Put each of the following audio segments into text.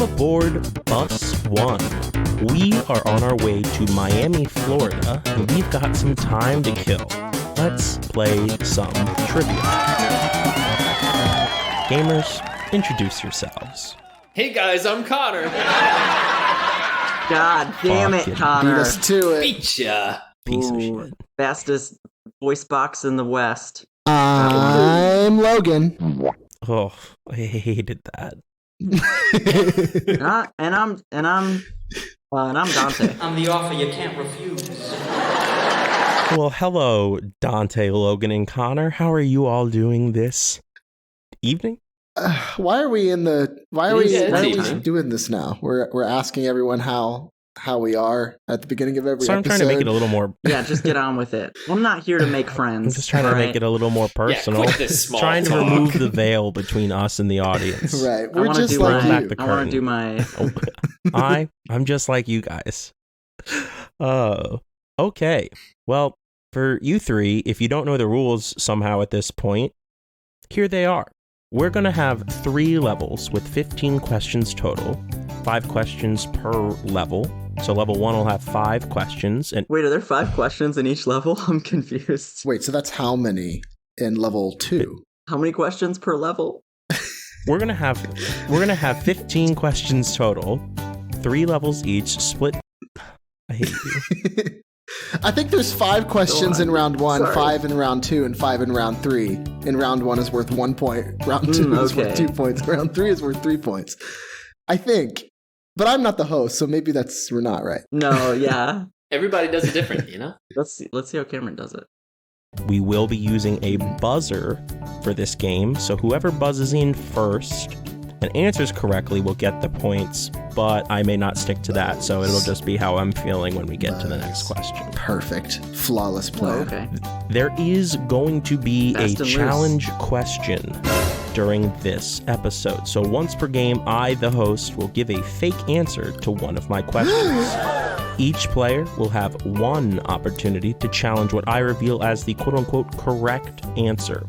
aboard Bus 1. We are on our way to Miami, Florida, and we've got some time to kill. Let's play some trivia. Gamers, introduce yourselves. Hey guys, I'm Connor. God damn it, Connor. Beat us to it. Beat ya. Piece of shit. Fastest voice box in the West. I'm Logan. Oh, I hated that. And I'm Dante. I'm the offer you can't refuse. Well, hello, Dante, Logan, and Connor. How are you all doing this evening? Why are we evening. doing this now? We're asking everyone how we are at the beginning of every So I'm episode. trying to make it a little more... Yeah, just get on with it. I'm not here to make friends. I'm just trying to make it a little more personal. quit this small trying to talk. remove the veil between us and the audience. Right. I We're wanna just do like my- you. the I want curtain. to do my... I'm just like you guys. Okay. Well, for you three, if you don't know the rules somehow at this point, here they are. We're going to have 3 levels with 15 questions total, 5 questions per level. So level 1 will have 5 questions. And Wait, are there 5 questions in each level? I'm confused. Wait, so that's how many in level 2? How many questions per level? we're going to have 15 questions total, 3 levels each, split. I hate you. I think there's 5 questions in round 1, Sorry. 5 in round 2, and 5 in round 3. In round 1 is worth 1 point. Round 2 is worth okay. 2 points. Round 3 is worth 3 points. I think. But I'm not the host, so maybe we're not right. No, yeah. Everybody does it different, you know? Let's see how Cameron does it. We will be using a buzzer for this game, so whoever buzzes in first and answers correctly will get the points, but I may not stick to that, so it'll just be how I'm feeling when we get to the next question. Perfect. Flawless Oh, plan. okay. There is going to be Fast a and loose. challenge question during this episode. So once per game, I, the host, will give a fake answer to one of my questions. Each player will have 1 opportunity to challenge what I reveal as the quote-unquote correct answer.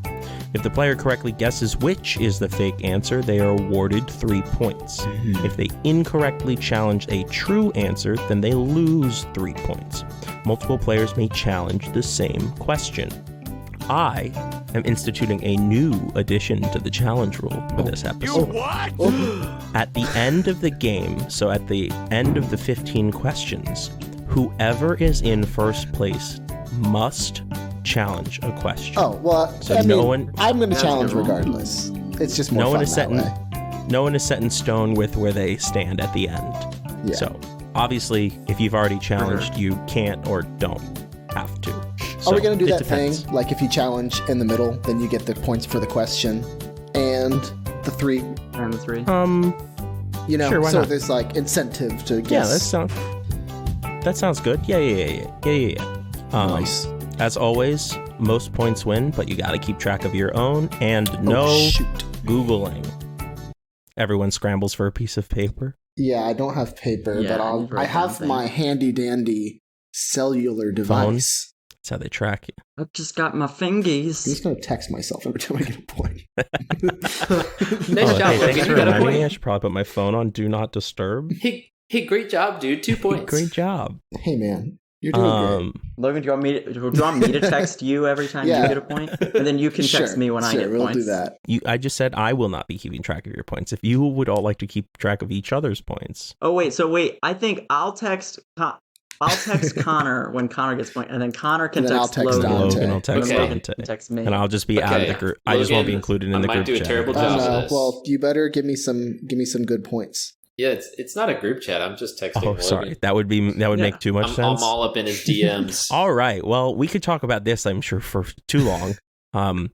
If the player correctly guesses which is the fake answer, they are awarded 3 points. If they incorrectly challenge a true answer, then they lose 3 points. Multiple players may challenge the same question. I am instituting a new addition to the challenge rule for this episode. At the end of the game, so at the end of the 15 questions, whoever is in first place must challenge a question. Oh, well, So I'm no going to That's challenge good. regardless. It's just more No fun one is set that in, way. no one is set in stone with where they stand at the end. Yeah. So obviously, if you've already challenged, you can't or don't have to. Are we So, going to do it that depends. thing? Like if you challenge in the middle, then you get the points for the question and the 3, And the 3. you know, Sure, why so not? there's like incentive to Yeah, guess. that sounds good. Yeah. Nice. As always, most points win, but you got to keep track of your own and no Oh, shoot. Googling. Everyone scrambles for a piece of paper. Yeah, I don't have paper, Yeah, but I need to I write down have things. my handy dandy cellular device. That's how they track you. I've just got my I'm fingies. just going to text myself every time I get a point. Nice Oh, job, hey, thanks Logan. for You got a reminding me. I point. should probably put my phone on Do Not Disturb. Hey, great job, dude. 2 points. Great job. Hey, man. You're doing great. Logan, do you want me to text you every time Yeah. you get a point? And then you can text me when I get we'll points. do that. I just said I will not be keeping track of your points. If you would all like to keep track of each other's points. Oh, wait. I think I'll text Connor when Connor gets point, and then Connor can And then I'll text text Logan. Dante. Logan will text Okay. Dante. Text me. And I'll just be out of the group. I just won't be Logan, included in I the might group do a chat. terrible Oh, job no. of this. Well, you better give me some good points. Yeah, it's not a group chat. I'm just texting Oh, Logan. sorry. That would make too much I'm sense. all up in his DMs. All right. Well, we could talk about this, I'm sure, for too long.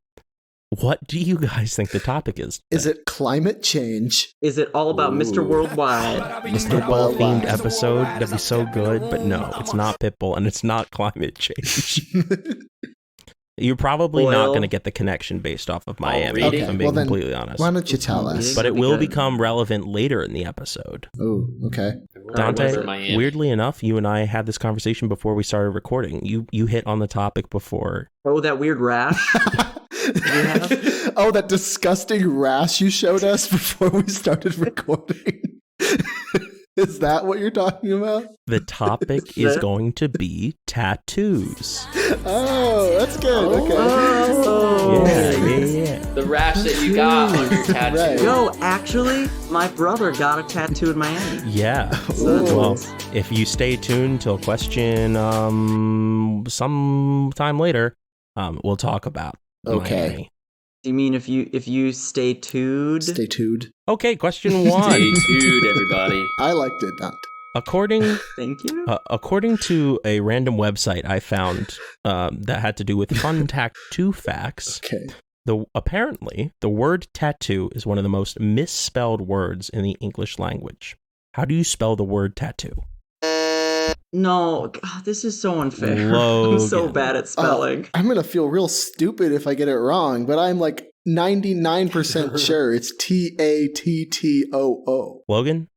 What do you guys think the topic is? Is it climate change? Is it all about Mr. Worldwide? Mr. Ball themed episode? That'd be so good, but no, it's not Pitbull and it's not climate change. You're probably not Oil. going to get the connection based off of Miami, read it. if I'm Okay, being well then, completely honest. Why don't you tell us? But it That'd be will good. become relevant later in the episode. Oh, okay. Dante, Remember Miami. weirdly enough, you and I had this conversation before we started recording. You hit on the topic before. Oh, that weird rash. Oh, that disgusting rash you showed us before we started recording. Is that what you're talking about? The topic is going to be tattoos. Oh, that's good. Okay. Oh. Yeah. The rash that you got on your tattoo. Right. Yo, actually, my brother got a tattoo in Miami. Yeah. So that's Well, nice. if you stay tuned till question sometime later, we'll talk about Okay. Miami. You mean if you stay tuned? Stay tuned. Okay, question one. Stay tuned, everybody. I liked it, Dante. According Thank you. according to a random website I found that had to do with fun tattoo facts, Okay. apparently the word tattoo is one of the most misspelled words in the English language. How do you spell the word tattoo? No, God, this is so unfair. Logan. I'm so bad at spelling. I'm going to feel real stupid if I get it wrong, but I'm like 99% sure it's Tattoo. Logan?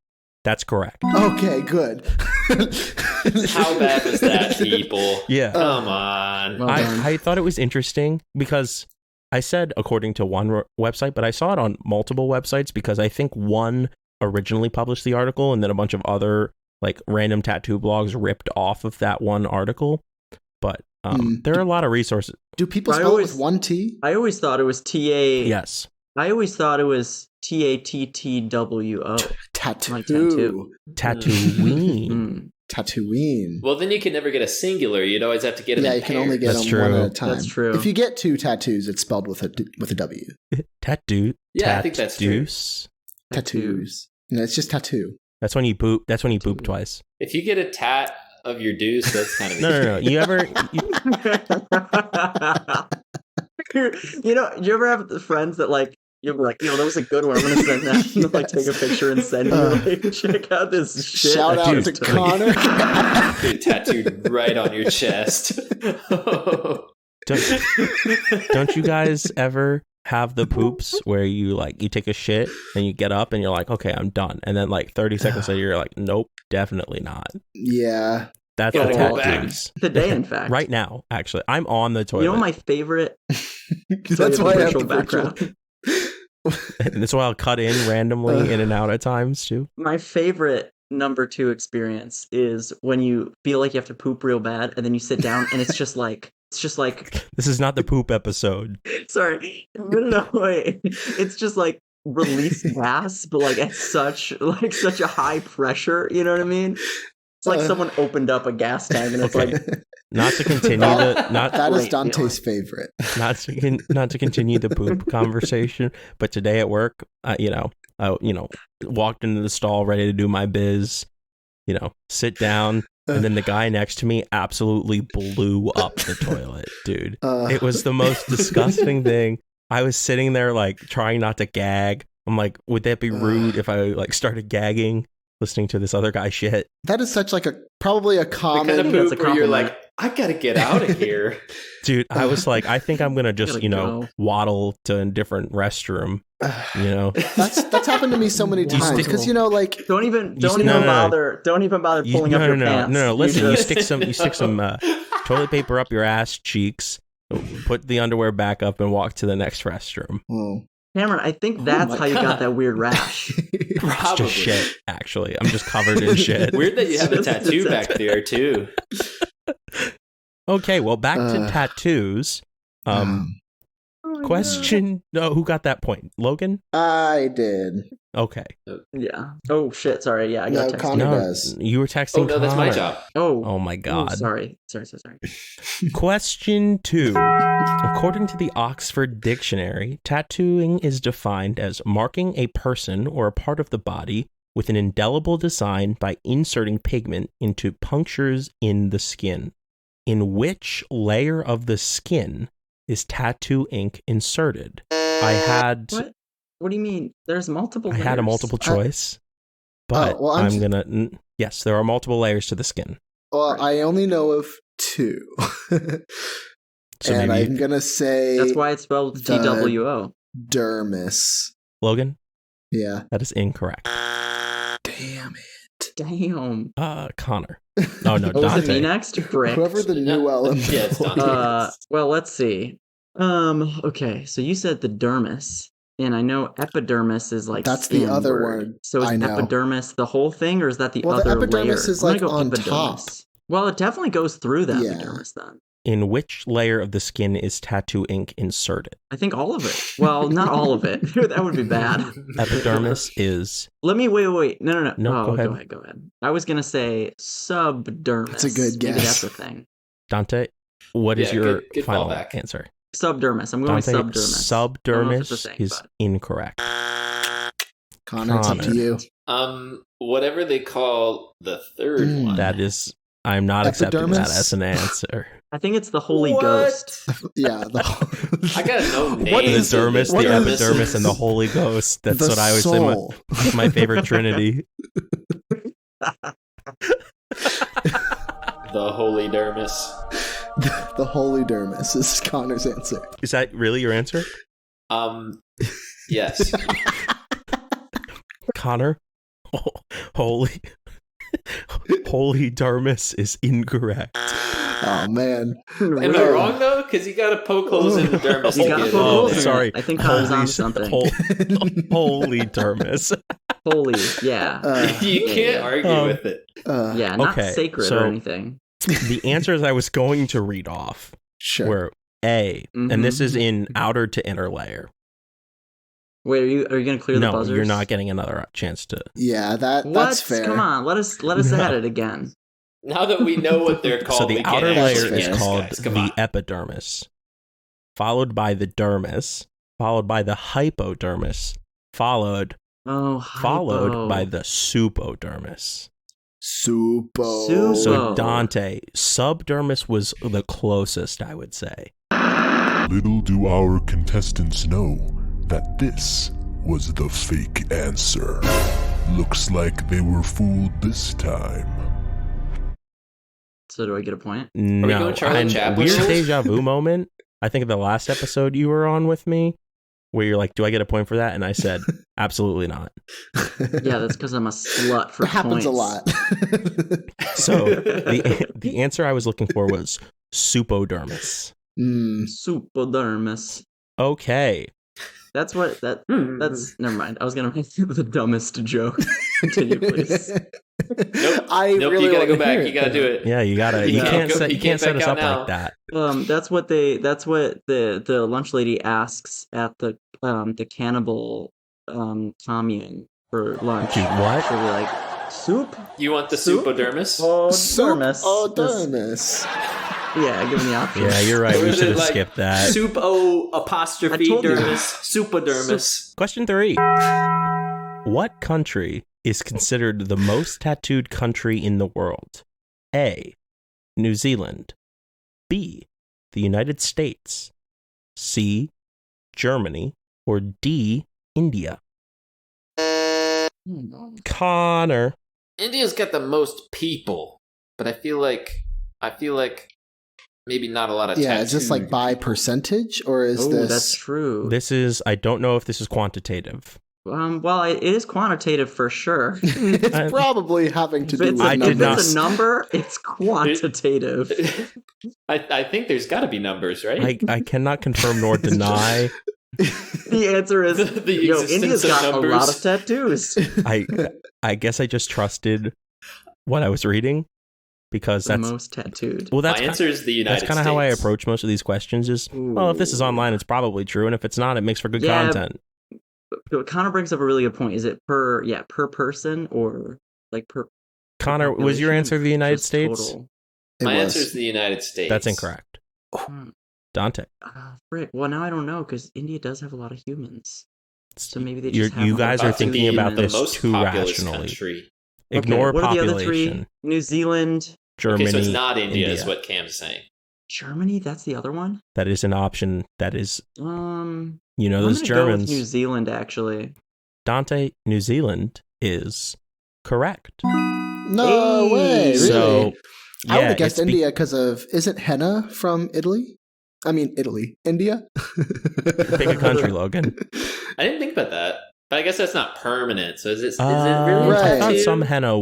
That's correct. Okay, good. How bad was that, people? Yeah. Come on. Well done. I thought it was interesting because I said according to one website, but I saw it on multiple websites because I think one originally published the article and then a bunch of other like random tattoo blogs ripped off of that one article. But there are a lot of resources. Do people I spell always- it with one T? I always thought it was T-A... Yes. I always thought it was Tattwo. Tattoo. Like tattoo. Tatooine. Mm. Tatooine. Well, then you can never get a singular. You'd always have to get them Yeah, in you can only pairs. get That's them one true. at a time. That's true. If you get two tattoos, it's spelled with a W. Tattoo. Yeah, I think that's true. Tattoos. Tattoos. No, it's just tattoo. That's when you boop. That's when you boop twice. If you get a tat of your deuce, that's kind of No. You ever? You know, do you ever have the friends that like you'll be like, yo, that was a good one. I'm gonna send that. And like take a picture and send you. Like, check out this shit. Shout I out just to took. Connor. Dude, tattooed right on your chest. Don't you guys ever have the poops where you take a shit and you get up and you're like, okay, I'm done, and then like 30 seconds later you're like, nope, definitely not. Yeah. That's Gotta the go back. tattoos. Today, in fact. Right now, actually, I'm on the toilet. You know my favorite. That's why I have virtual the background. And that's why I'll cut in randomly in and out at times too. My favorite number 2 experience is when you feel like you have to poop real bad, and then you sit down, and it's just like This is not the poop episode. sorry, no, wait. It's just like release gas, but like at such a high pressure. You know what I mean? It's like someone opened up a gas tank, and it's Okay. like Not to continue the That is Great Dante's favorite. not to continue the poop conversation, but today at work, I walked into the stall ready to do my biz, sit down, and then the guy next to me absolutely blew up the toilet, dude. It was the most disgusting thing. I was sitting there like trying not to gag. I'm like, would that be rude if I like started gagging listening to this other guy shit? That is such like probably a The kind common. of That's poop a where you're compliment. like, I gotta get out of here. Dude, I was like, I think I'm gonna just, Gotta go. waddle to a different restroom, That's happened to me so many times stick- because like don't even No, no, no. bother pulling up your pants. No, listen, you just- stick some toilet paper up your ass cheeks, put the underwear back up, and walk to the next restroom. oh. Cameron, I think that's my how you got God. that weird rash. It's Probably. just shit, actually. I'm just covered in shit. Weird that you have a Just tattoo the back there too. Okay, well, back to tattoos. Question. No, who got that point? Logan? I did. Okay. Yeah. Oh shit. Sorry. Yeah, I got No, texted. Connor No, does. you were texting. Oh no, that's my Connor. job. Oh my god. Sorry. Sorry. Question 2. According to the Oxford Dictionary, tattooing is defined as marking a person or a part of the body with an indelible design by inserting pigment into punctures in the skin. In which layer of the skin is tattoo ink inserted? I had What do you mean? There's multiple. I had a layers. multiple choice, but well, I'm gonna. Yes, there are multiple layers to the skin. Well, I only know of 2. So and maybe I'm gonna say That's why it's spelled the- TWO. dermis. Logan, Yeah. that is incorrect. Damn it. Damn. Connor. Oh no, Oh, is it Is it me Dante. next? Brick. Whoever the new element. Yeah, it's Dante. Well, let's see. Okay, so you said the dermis. And I know epidermis is like That's the skin other word. word. So is I know. epidermis the whole thing, or is that the Well, the other epidermis layer? is, I'm like, gonna go on epidermis. top. Well, it definitely goes through the Yeah. epidermis then. In which layer of the skin is tattoo ink inserted? I think all of it. Well, not all of it. That would be bad. Epidermis is Let me wait. No. No, Oh, go ahead. Go ahead. I was gonna say subdermis. That's a good Maybe guess. that's a thing. Dante. What is Yeah, your good final fallback. answer? Subdermis. I'm going Dante, with subdermis. I don't know if it's a subdermis thing, is but- incorrect. Connor, it's up to Connor. you. Whatever they call the third one. That is, I'm not accepting that Epidermis? as an answer. I think it's the Holy What? Ghost. Yeah. I gotta know The names. of dermis, this. the What is- epidermis, and the Holy Ghost. That's The what I always say. soul. My favorite trinity. The holy dermis. The holy dermis is Connor's answer. Is that really your answer, Yes. Connor? Holy dermis is incorrect. Oh man. Am I wrong though? Because you gotta poke holes in the dermis. You to gotta get put it. holes in it. sorry. I think Connor's Holy- on something. Holy dermis. Holy, yeah. You Yeah, can't yeah. argue with it. Yeah, not okay, sacred so- or anything. The answers I was going to read off Sure. were A, Mhm. and this is in outer to inner layer. Wait, are you gonna clear the No, buzzers? you're not getting another chance to. Yeah, that's What? fair. Come on, let us No. at it again. Now that we know what they're called, So the we can't outer actually layer actually is guess, called guys. Come the on. epidermis, followed by the dermis, followed by the hypodermis, followed Hypo. by the supodermis. Supo. Supo. So Oh. Dante, subdermis was the closest, I would say. Little do our contestants know that this was the fake answer. Looks like they were fooled this time. So do I get a point? No, going Charlie and Chaplin weird rules? deja vu moment. I think of the last episode you were on with me, where you're like, "Do I get a point for that?" And I said, "Absolutely not." Yeah, that's because I'm a slut for It happens points. a lot. So the answer I was looking for was supodermis. Supodermis. Okay, That's what that's. Never mind. I was gonna make the dumbest joke. Continue, please. Nope. I Nope, really you gotta wanna go back. hear You gotta though. do it. yeah, you gotta. You Yeah. can't Go- set. you You can't can't set us back up out like that. That's what the lunch lady asks at the cannibal commune for lunch. Dude, what? She'll be like, soup? You want the Soup? supodermis? Dermis. Supodermis. Yeah, give me the option. Yeah, you're right. Or We is should it have like skipped that. Supo I apostrophe told you. dermis. Supodermis. Question 3. What country is considered the most tattooed country in the world? A. New Zealand. B. The United States. C. Germany. Or D. India. Connor. India's got the most people, but I feel like maybe not a lot of Yeah, is this like tattooed by people. percentage or is Oh, this? that's true. This is, I don't know if this is quantitative. Well, it is quantitative for sure. It's I- probably having to If do it's, with I did if not- it's a number, it's quantitative. I think there's got to be numbers, right? I cannot confirm nor deny. The answer is, The yo, existence India's of got a lot numbers. of tattoos. I guess I just trusted what I was reading because The that's most tattooed. well, that's My answer is the United that's kind of how I States. approach most of these questions. Is well, if this is online, it's probably true, and if it's not, it makes for good Yeah, content. But Connor brings up a really good point. Is it per person or like per Connor, was your population? answer the United Just States? total? It My was. answer is the United States. That's incorrect. Hmm. Dante, Frick. Well, now I don't know because India does have a lot of humans. So maybe they You're- just have you more guys are tattooed thinking about the this humans. most too populous rationally. country. Ignore Okay, what are the other three? population. New Zealand, Germany, Okay, so it's not India, is what Cam's saying. Germany. That's the other one. That is an option. That is, I'm those gonna go with Germans. New Zealand, actually. Dante, New Zealand is correct. No Hey. way. Really? So, I would yeah, have guessed it's be- India because of isn't henna from Italy? I mean Italy, India. Pick a country, Logan. I didn't think about that, but I guess that's not permanent. So is it really Right. I thought tattooed? some henna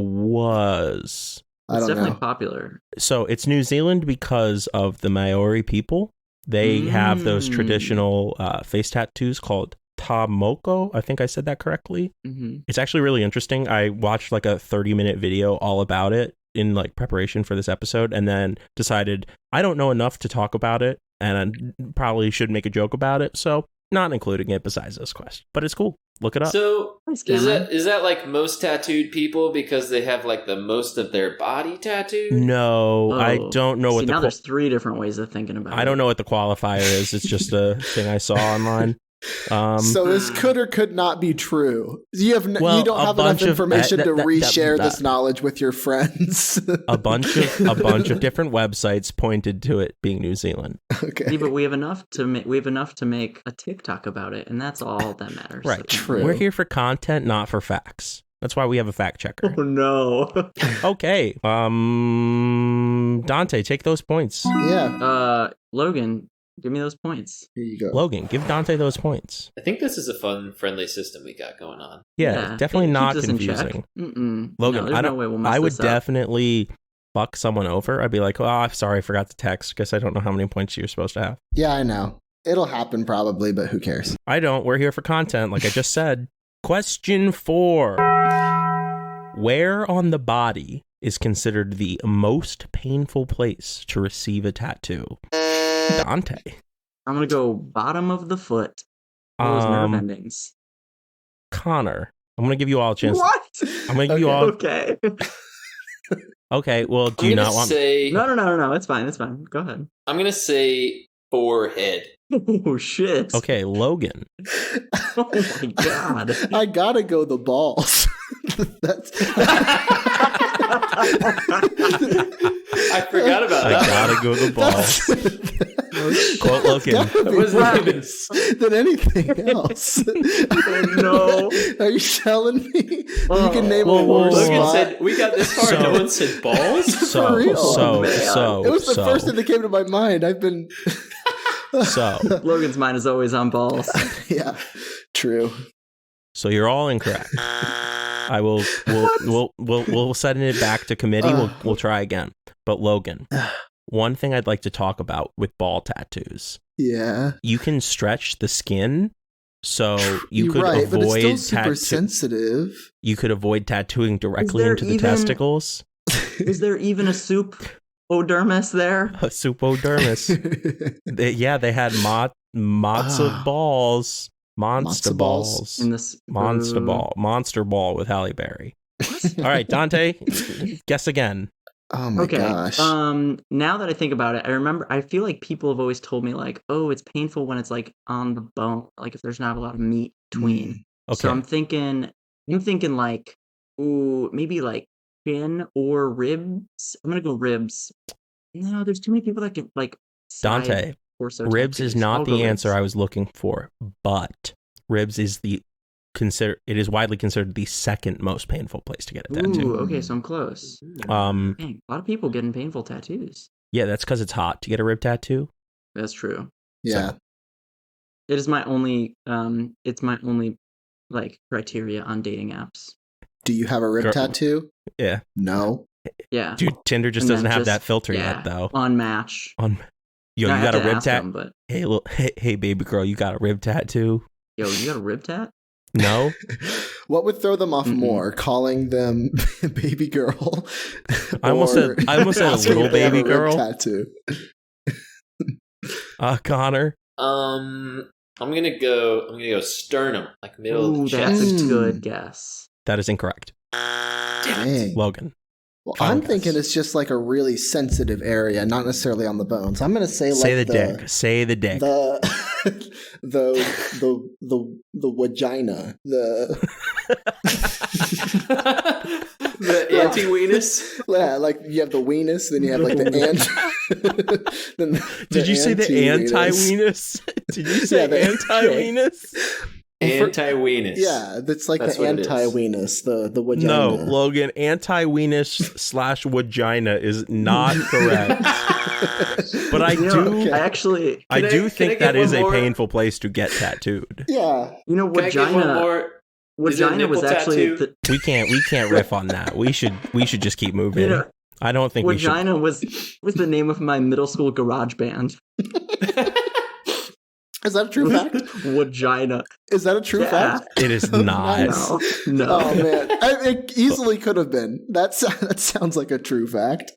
was. I It's don't definitely know. popular. So it's New Zealand because of the Maori people. They have those Mm. traditional face tattoos called Tomoko. I think I said that correctly. Mm-hmm. It's actually really interesting. I watched like a 30-minute video all about it in like preparation for this episode, and then decided I don't know enough to talk about it, and I probably should make a joke about it, so not including it besides this quest. But it's cool. Look it up. So Thanks, is Cameron. that like most tattooed people because they have like the most of their body tattooed? No, I Oh. don't know what See, the now there's 3 different ways of thinking about it. I don't know what the qualifier is. It's just a thing I saw online. So this could or could not be true. You have Well, you don't a have bunch enough of- information to reshare that- this knowledge with your friends. a bunch of different websites pointed to it being New Zealand. Okay. See, but we have enough to make a TikTok about it, and that's all that matters. Right. True. We're here for content, not for facts. That's why we have a fact checker. Oh no. Okay. Dante, take those points. Yeah. Logan, give me those points. Here you go. Logan, give Dante those points. I think this is a fun, friendly system we got going on. Yeah, definitely it not keeps us in check. confusing. Mm-mm. Logan, No, there's I no don't. way we'll mess I would this up. definitely fuck someone over. I'd be like, "Oh, I'm sorry, I forgot to text. Guess I don't know how many points you're supposed to have." Yeah, I know. It'll happen probably, but who cares? I don't. We're here for content, like I just said. Question 4: Where on the body is considered the most painful place to receive a tattoo? Dante. I'm gonna go bottom of the foot. Those nerve endings. Connor. I'm gonna give you all a chance. What? I'm gonna give you all. Okay. Okay. Well, do you not want? Say, No. It's fine. Go ahead. I'm gonna say forehead. Oh shit. Okay, Logan. Oh my god. I gotta go the balls. That's I forgot about I that. gotta go the balls. Quote Logan. gotta be Wasn't worse even- than anything else. no. Are you telling me you Oh. can name Whoa, a whoa, worse whoa. Logan spot? said we got this far. So- No one said balls. So, real. so, Man. so, It was the so, first thing that came to my mind. I've been so, Logan's mind is always on balls. yeah, true. so you're all incorrect. I will, we'll send it back to committee. We'll try again. But Logan, one thing I'd like to talk about with ball tattoos, Yeah, you can stretch the skin, so you you're could right, but it's avoid still super sensitive. You could avoid tattooing directly there into the even- testicles. Is there even a soup odermis there? A supodermis. They had matzo balls, monster Matzo balls. balls, In this monster ball with Halle Berry. All right, Dante, guess again. Oh my Okay. gosh. Now that I think about it, I feel like people have always told me like, oh, it's painful when it's like on the bone, like if there's not a lot of meat between. Okay, So I'm thinking like, ooh, maybe like chin or ribs. I'm gonna go ribs. No, there's too many people that can like side Dante, torso ribs is tattoos. I'll not go the answer ribs. I was looking for, but ribs is it is widely considered the second most painful place to get a tattoo. Ooh, okay, so I'm close. Um, Dang, a lot of people getting painful tattoos. yeah, that's because it's hot to get a rib tattoo. That's true. yeah. It is my only it's my only like criteria on dating apps. Do you have a rib Girl- tattoo? Yeah, No. Yeah. dude, Tinder just And doesn't then have just- that filter yeah, yet, though. On Match. Yo, No, you I got have a to rib ask tattoo? them, but Hey, baby girl, you got a rib tattoo? yo, you got a rib tat? No. What would throw them off Mm-mm. more? Calling them baby girl? I almost or said a asking little if they have baby a rib girl. tattoo. Connor. I'm gonna go sternum, like middle Ooh, of the that's chest. a good guess. That is incorrect. Dang. Logan. Well, Final I'm guess. thinking it's just like a really sensitive area, not necessarily on the bones. I'm gonna say like Say the dick. Say the dick. the vagina. The anti-weenus. Yeah, like you have the weenus, then you have like the Did you say the anti-weenus? Did you say Yeah, the- anti-weenus? Anti-weenus. Yeah, that's like That's the what it is. anti-weenus, the vagina. No, Logan. Anti-weenus / vagina is not correct. But I You know, do. okay. I actually, I Can I do get think that one is a more? painful place to get tattooed. Yeah. you know, Can I get one vagina. more? Is it a Vagina was nipple actually tattoo? We can't riff on that. We should just keep moving. you know, I don't think we should. vagina was the name of my middle school garage band. Is that a true fact? Vagina. Is that a true Yeah. fact? It is not. No. No. Oh man, it easily could have been. That sounds like a true fact.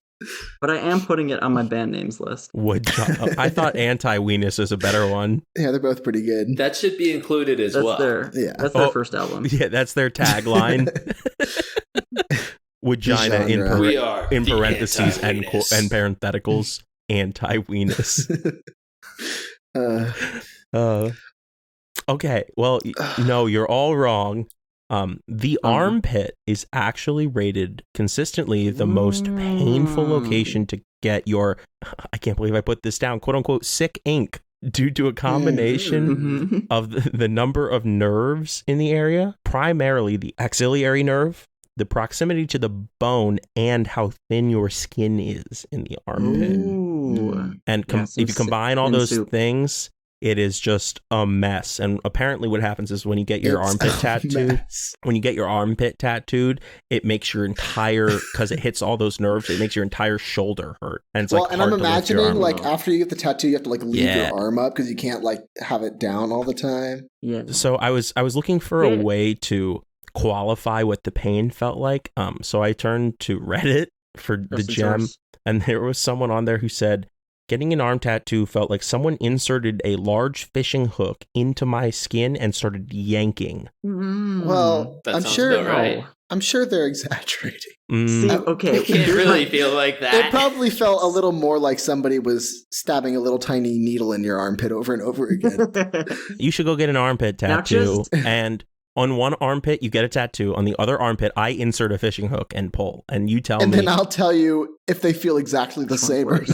But I am putting it on my band names list. I thought anti-weenus is a better one. Yeah, they're both pretty good. That should be included as well. That's their first album. Yeah, that's their tagline. Vagina We are in the parentheses and anti-weenus. parentheticals, anti-weenus. Okay, well, no, you're all wrong. The armpit is actually rated consistently the most painful location to get your, I can't believe I put this down, quote unquote, sick ink due to a combination of the number of nerves in the area, primarily the axillary nerve, the proximity to the bone, and how thin your skin is in the armpit. Ooh. And if you combine all those things, it is just a mess. And apparently what happens is when you get your armpit tattooed, it makes your entire, because it hits all those nerves, it makes your entire shoulder hurt. And it's and I'm imagining like after you get the tattoo, you have to like leave your arm up because you can't like have it down all the time. Yeah. So I was looking for a way to qualify what the pain felt like. So I turned to Reddit for the gem, and there was someone on there who said, getting an arm tattoo felt like someone inserted a large fishing hook into my skin and started yanking. Well, That I'm sounds sure. about right. I'm sure they're exaggerating. See, okay. It can't really feel like that. It probably felt a little more like somebody was stabbing a little tiny needle in your armpit over and over again. You should go get an armpit tattoo, and on one armpit you get a tattoo, on the other armpit I insert a fishing hook and pull, and you tell me. And then I'll tell you if they feel exactly the same or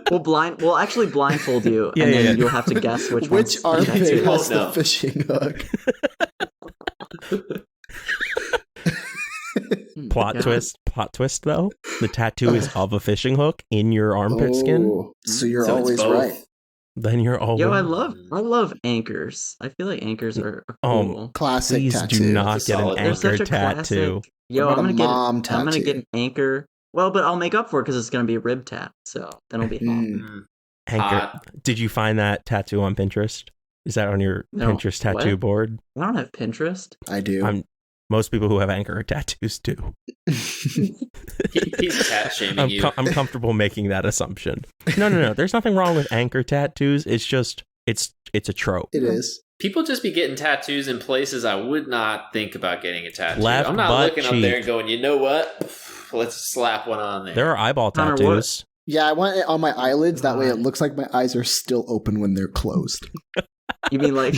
not. We'll actually blindfold you, and then you'll have to guess which armpit has the fishing hook. Plot twist though, the tattoo is of a fishing hook in your armpit skin. So you're always right. Then you're always. Yo, I love anchors. I feel like anchors are cool. Classic please tattoo. do not get an anchor tattoo. Classic. Yo, I'm gonna get an anchor. Well, but I'll make up for it because it's gonna be a rib tat. So then it'll be Anchor. Did you find that tattoo on Pinterest? Is that on your Pinterest tattoo board? I don't have Pinterest. I do. Most people who have anchor tattoos do. He's cat shaming you. I'm comfortable making that assumption. No. There's nothing wrong with anchor tattoos. It's just it's a trope. It is. People just be getting tattoos in places I would not think about getting a tattoo. Left I'm not butt looking up there and going, you know what? Let's slap one on there. There are eyeball tattoos. Yeah, I want it on my eyelids. That way it looks like my eyes are still open when they're closed. You mean like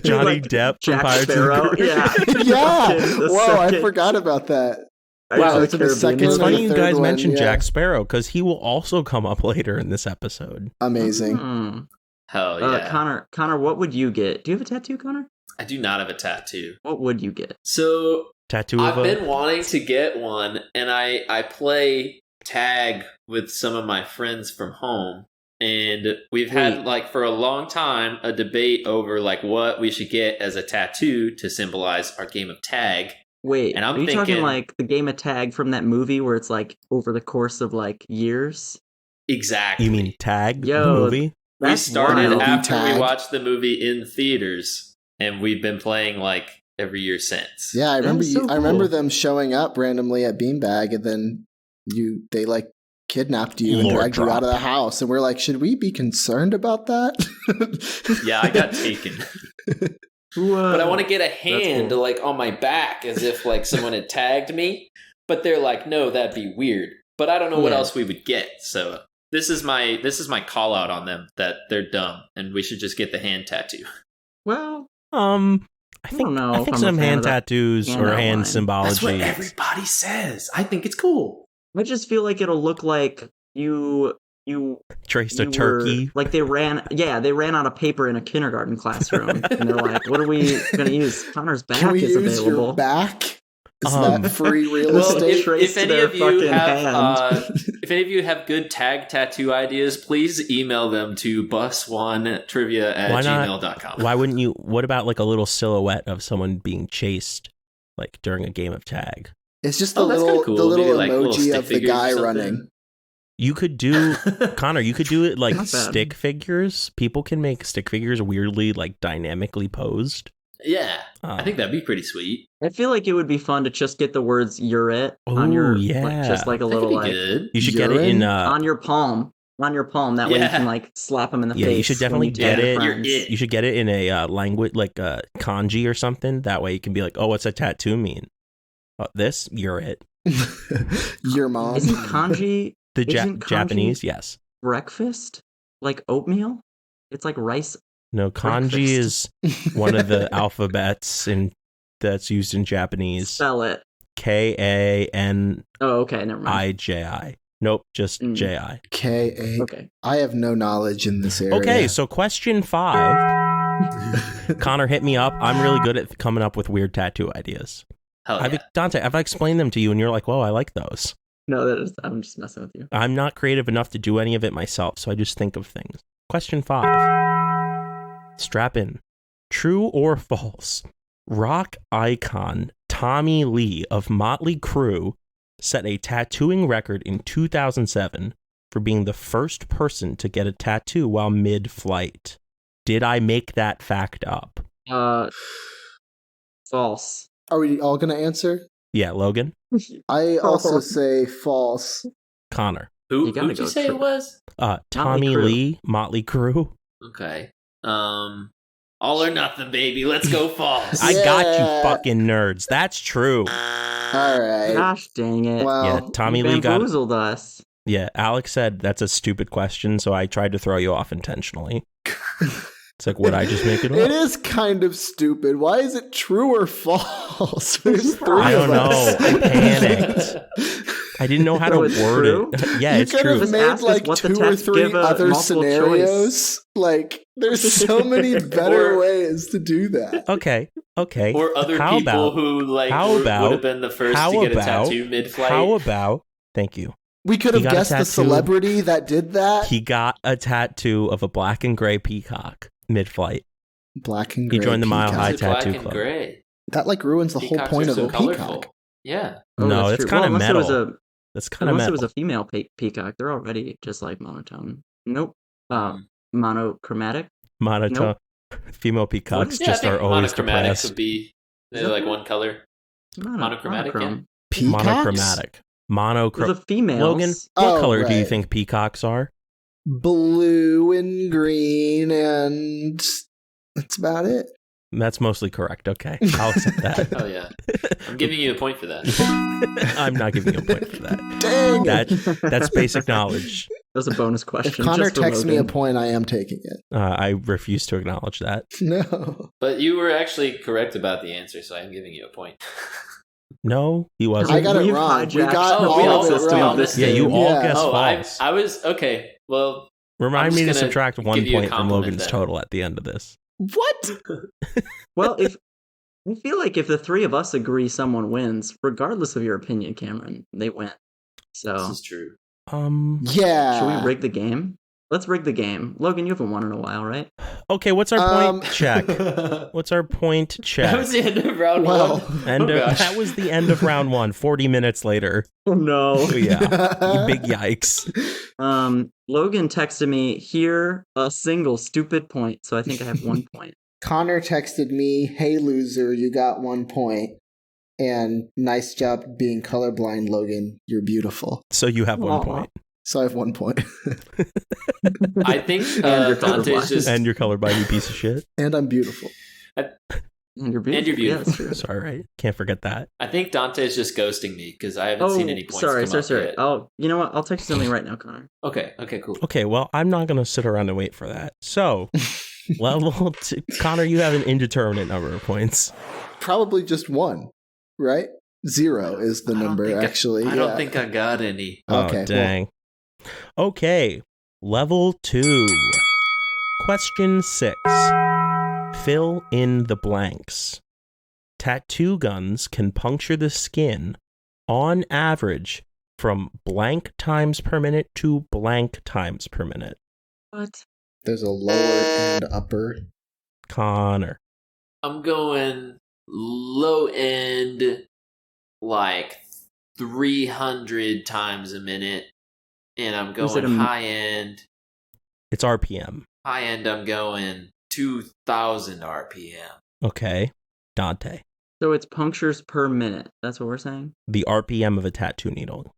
Johnny Depp from Jack Pirates Sparrow? of the Caribbean? Yeah. Whoa, I forgot about that. Wow, it's the second. It's funny you guys one, mentioned Jack Sparrow because he will also come up later in this episode. Amazing. Hell yeah. Connor, what would you get? Do you have a tattoo, Connor? I do not have a tattoo. What would you get? So tattoo. I've been wanting to get one, and I play tag with some of my friends from home. And we've had, like, for a long time, a debate over, like, what we should get as a tattoo to symbolize our game of tag. Wait, and are you talking, like, the game of tag from that movie where it's, like, over the course of, like, years? Exactly. You mean Tag, the movie? We started after Tag. we watched the movie in theaters, and we've been playing, like, every year since. Yeah, I remember so cool. I remember them showing up randomly at Beanbag, and then they, like, kidnapped you and dragged you out of the house, and we're like, should we be concerned about that? Yeah, I got taken. But I want to get a hand like on my back as if like someone had tagged me, but they're like, no, that'd be weird. But I don't know what else we would get. So this is my call out on them that they're dumb and we should just get the hand tattoo. Well, I think some hand tattoos or hand symbology. That's what everybody says. I think it's cool. I just feel like it'll look like you traced a turkey. Like they ran out of paper in a kindergarten classroom, and they're like, "What are we gonna use?" Connor's back Can we is use available. Your back? Is that free real Well, estate? if any of you have good tag tattoo ideas, please email them to busonetrivia@gmail.com. Why wouldn't you? What about like a little silhouette of someone being chased, like during a game of tag? It's just the little cool. Maybe, like, little emoji stick of the figures or guy something. running. You could do, Connor, you could do it like Not bad. stick figures. People can make stick figures weirdly, like dynamically posed. Yeah, I think that'd be pretty sweet. I feel like it would be fun to just get the words "you're it" on Ooh, your, yeah. like, just like a That little could be like good. You should get it in on your palm. That way you can like slap them in the face. Yeah, you should definitely when you get tell your it. friends. You should get it in a language like kanji or something. That way you can be like, oh, what's a tattoo mean? This, you're it. Your mom. Isn't kanji The Isn't kanji- Japanese, yes. breakfast like oatmeal? It's like rice. No, kanji is one of the alphabets that's used in Japanese. Spell it. Kaniji. Oh, okay, never mind. Nope, just Ji. K-A. Okay. I have no knowledge in this area. Okay, so question 5. Connor, hit me up. I'm really good at coming up with weird tattoo ideas. Hell yeah. Dante, I've explained them to you and you're like, whoa, I like those. No, I'm just messing with you. I'm not creative enough to do any of it myself, so I just think of things. Question 5. Strap in. True or false? Rock icon Tommy Lee of Motley Crue set a tattooing record in 2007 for being the first person to get a tattoo while mid-flight. Did I make that fact up? False. Are we all going to answer? Yeah, Logan? I also say false. Connor? Who'd gotta you go say true. it was? Tommy Crue. Lee, Motley Crue. Okay. All or nothing, baby. Let's go false. I got Yeah. you fucking nerds. That's true. All right. Gosh dang it. Well, Yeah, Tommy You Lee got... bamboozled us. Yeah, Alex said that's a stupid question, so I tried to throw you off intentionally. It's like, would I just make it up? it is kind of stupid. Why is it true or false? There's three I don't of know. us. I panicked. I didn't know how to So it's word true? it. Yeah, You it's could true. have Just made ask us like what the 2 or text- 3 give a other multiple scenarios. Like, there's so many better Or- ways to do that. Okay. Or other How people about- who like how would about- have been the first how to get about- a tattoo mid-flight. How about... Thank you. We could He have got a guessed the tattoo. celebrity that did that. He got a tattoo of a black and gray peacock mid-flight. Black and He gray. joined the Mile peacock. High Is it black Tattoo and Club. gray? That like ruins the whole Peacocks point are of so a colorful. peacock. Yeah. No, it's true. kind of unless metal. It was That's kind of unless metal. it was a female peacock. They're already just like monotone. Nope. Monochromatic. Monotone. Female peacocks Yeah, just I think are always monochromatic depressed. would be they're like one color. Monochromatic, monochrome. Peacocks? Monochromatic. The females. Logan, what Oh, color do you right. think peacocks are? Blue and green, and that's about it. That's mostly correct. Okay, I'll accept that. Oh yeah. I'm giving you a point for that. I'm not giving you a point for that. Dang it. That's basic knowledge. That's a bonus If question. Connor just for texts me a Logan. point, I am taking it. I refuse to acknowledge that. No. But you were actually correct about the answer, so I'm giving you a point. No, he wasn't. I got it We've wrong. We hijacked got the all whole of it system wrong. of this Yeah, you game. all Yeah. guessed Oh, false. I was okay. Well, Remind I'm me to just gonna subtract 1 give you a point from compliment Logan's then. total at the end of this. What? Well, if I feel like if the three of us agree someone wins, regardless of your opinion, Cameron, they win. So this is true. Yeah. should we rig the game? Let's rig the game. Logan, you haven't won in a while, right? Okay, what's our point check? What's our point check? That was the end of round Well, one. And gosh. that was the end of round 1. 40 minutes later. Oh no. Oh, yeah. Big yikes. Logan texted me, here a single stupid point, so I think I have 1 point. Connor texted me, "Hey loser, you got 1 point." And nice job being colorblind, Logan. You're beautiful. So you have 1 Aw. point. So I have 1 point. I think And you're Dante's colorblind. just And you're colorblind, you piece of shit. And I'm beautiful. And you're beautiful. And you're beautiful. Yeah, that's true. Sorry, right? Can't forget that. I think Dante's just ghosting me because I haven't seen any points sorry. come up yet. Oh, you know what? I'll text you something right now, Connor. Okay, cool. Okay, well, I'm not going to sit around and wait for that. So, level 2. Connor, you have an indeterminate number of points. Probably just 1, right? 0 is the number, actually. I don't think I got any. Okay, Oh, dang. Okay, level 2. Question 6. Fill in the blanks. Tattoo guns can puncture the skin on average from blank times per minute to blank times per minute. What? There's a lower and upper. Connor. I'm going low end, like 300 times a minute, and I'm Was it going a- high end. It's RPM. High end, I'm going 2,000 RPM. Okay. Dante. So it's punctures per minute. That's what we're saying. The RPM of a tattoo needle.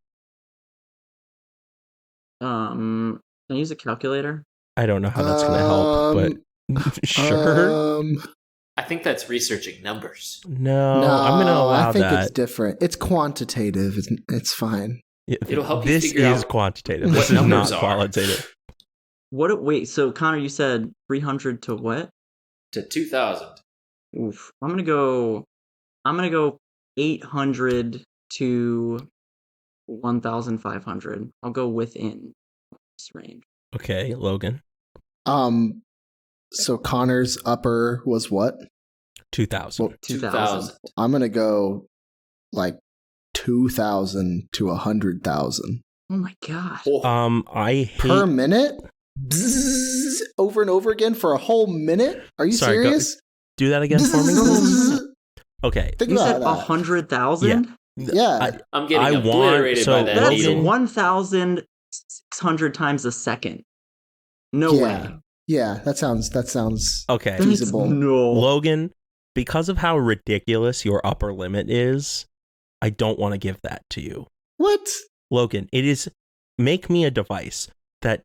Can I use a calculator? I don't know how that's going to help, but sure. I think that's researching numbers. No, I'm going to allow I think that. it's different. It's quantitative. It's fine. It'll help you This figure is out quantitative. what This is not numbers are. qualitative. Wait, so Connor, you said 300 to what? To 2,000. Oof. I'm gonna go 800 to 1,500. I'll go within this range. Okay, Logan. So Connor's upper was what? 2,000. Well, 2,000. I'm gonna go like 2,000 to 100,000 Oh my god. I hate per minute. Bzzz, over and over again for a whole minute. Are you Sorry, go- serious? Do that again for me. Bzzz. Okay. Think You said about that. 100,000? Yeah. I'm getting I want- obliterated so by that That's Logan- needle. 1,600 times a second. No Yeah. way. Yeah, that sounds Okay. That's- feasible. No. Logan, because of how ridiculous your upper limit is, I don't want to give that to you. What? Logan, it is make me a device that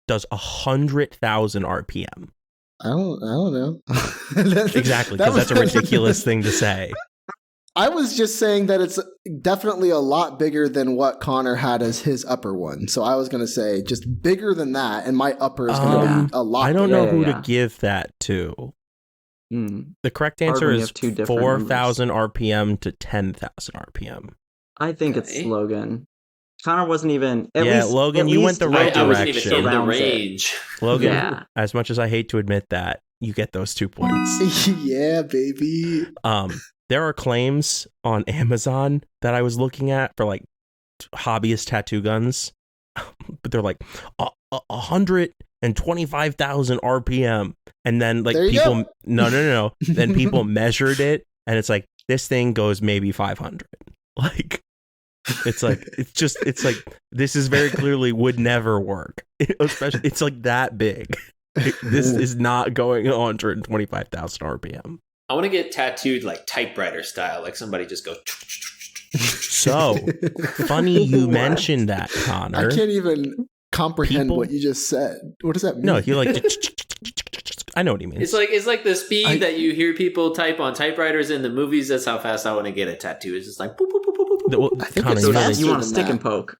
does 100,000 RPM. I don't know. Exactly, because that's a ridiculous thing to say. I was just saying that it's definitely a lot bigger than what Connor had as his upper one. So I was going to say just bigger than that, and my upper is going to be a lot I don't bigger. know who Yeah. to give that to. Mm. The correct Hard answer when you is have two different 4,000 RPM to 10,000 RPM. I think it's Okay. Logan. Connor wasn't even. Logan, you went the right I wasn't even direction. in the Surrounds it. range. Logan, Yeah. as much as I hate to admit that, you get those 2 points. Yeah, baby. There are claims on Amazon that I was looking at for like hobbyist tattoo guns, but they're like 125,000 RPM, and then like There you people, go. no, then people measured it, and it's like this thing goes maybe 500. Like it's like this is very clearly would never work. Especially it's like that big. This is not going 125,000 RPM. I want to get tattooed like typewriter style, like somebody just goes. So funny you What? mentioned that, Connor. I can't even comprehend People- what you just said. What does that mean? No, you like. I know what he means. It's like the speed I- that you hear people type on typewriters in the movies. That's how fast I want to get a tattoo. It's just like boop, boop, boop, boop, boop, boop. Well, I think Connor, it's you know, faster You want to than stick that. and poke.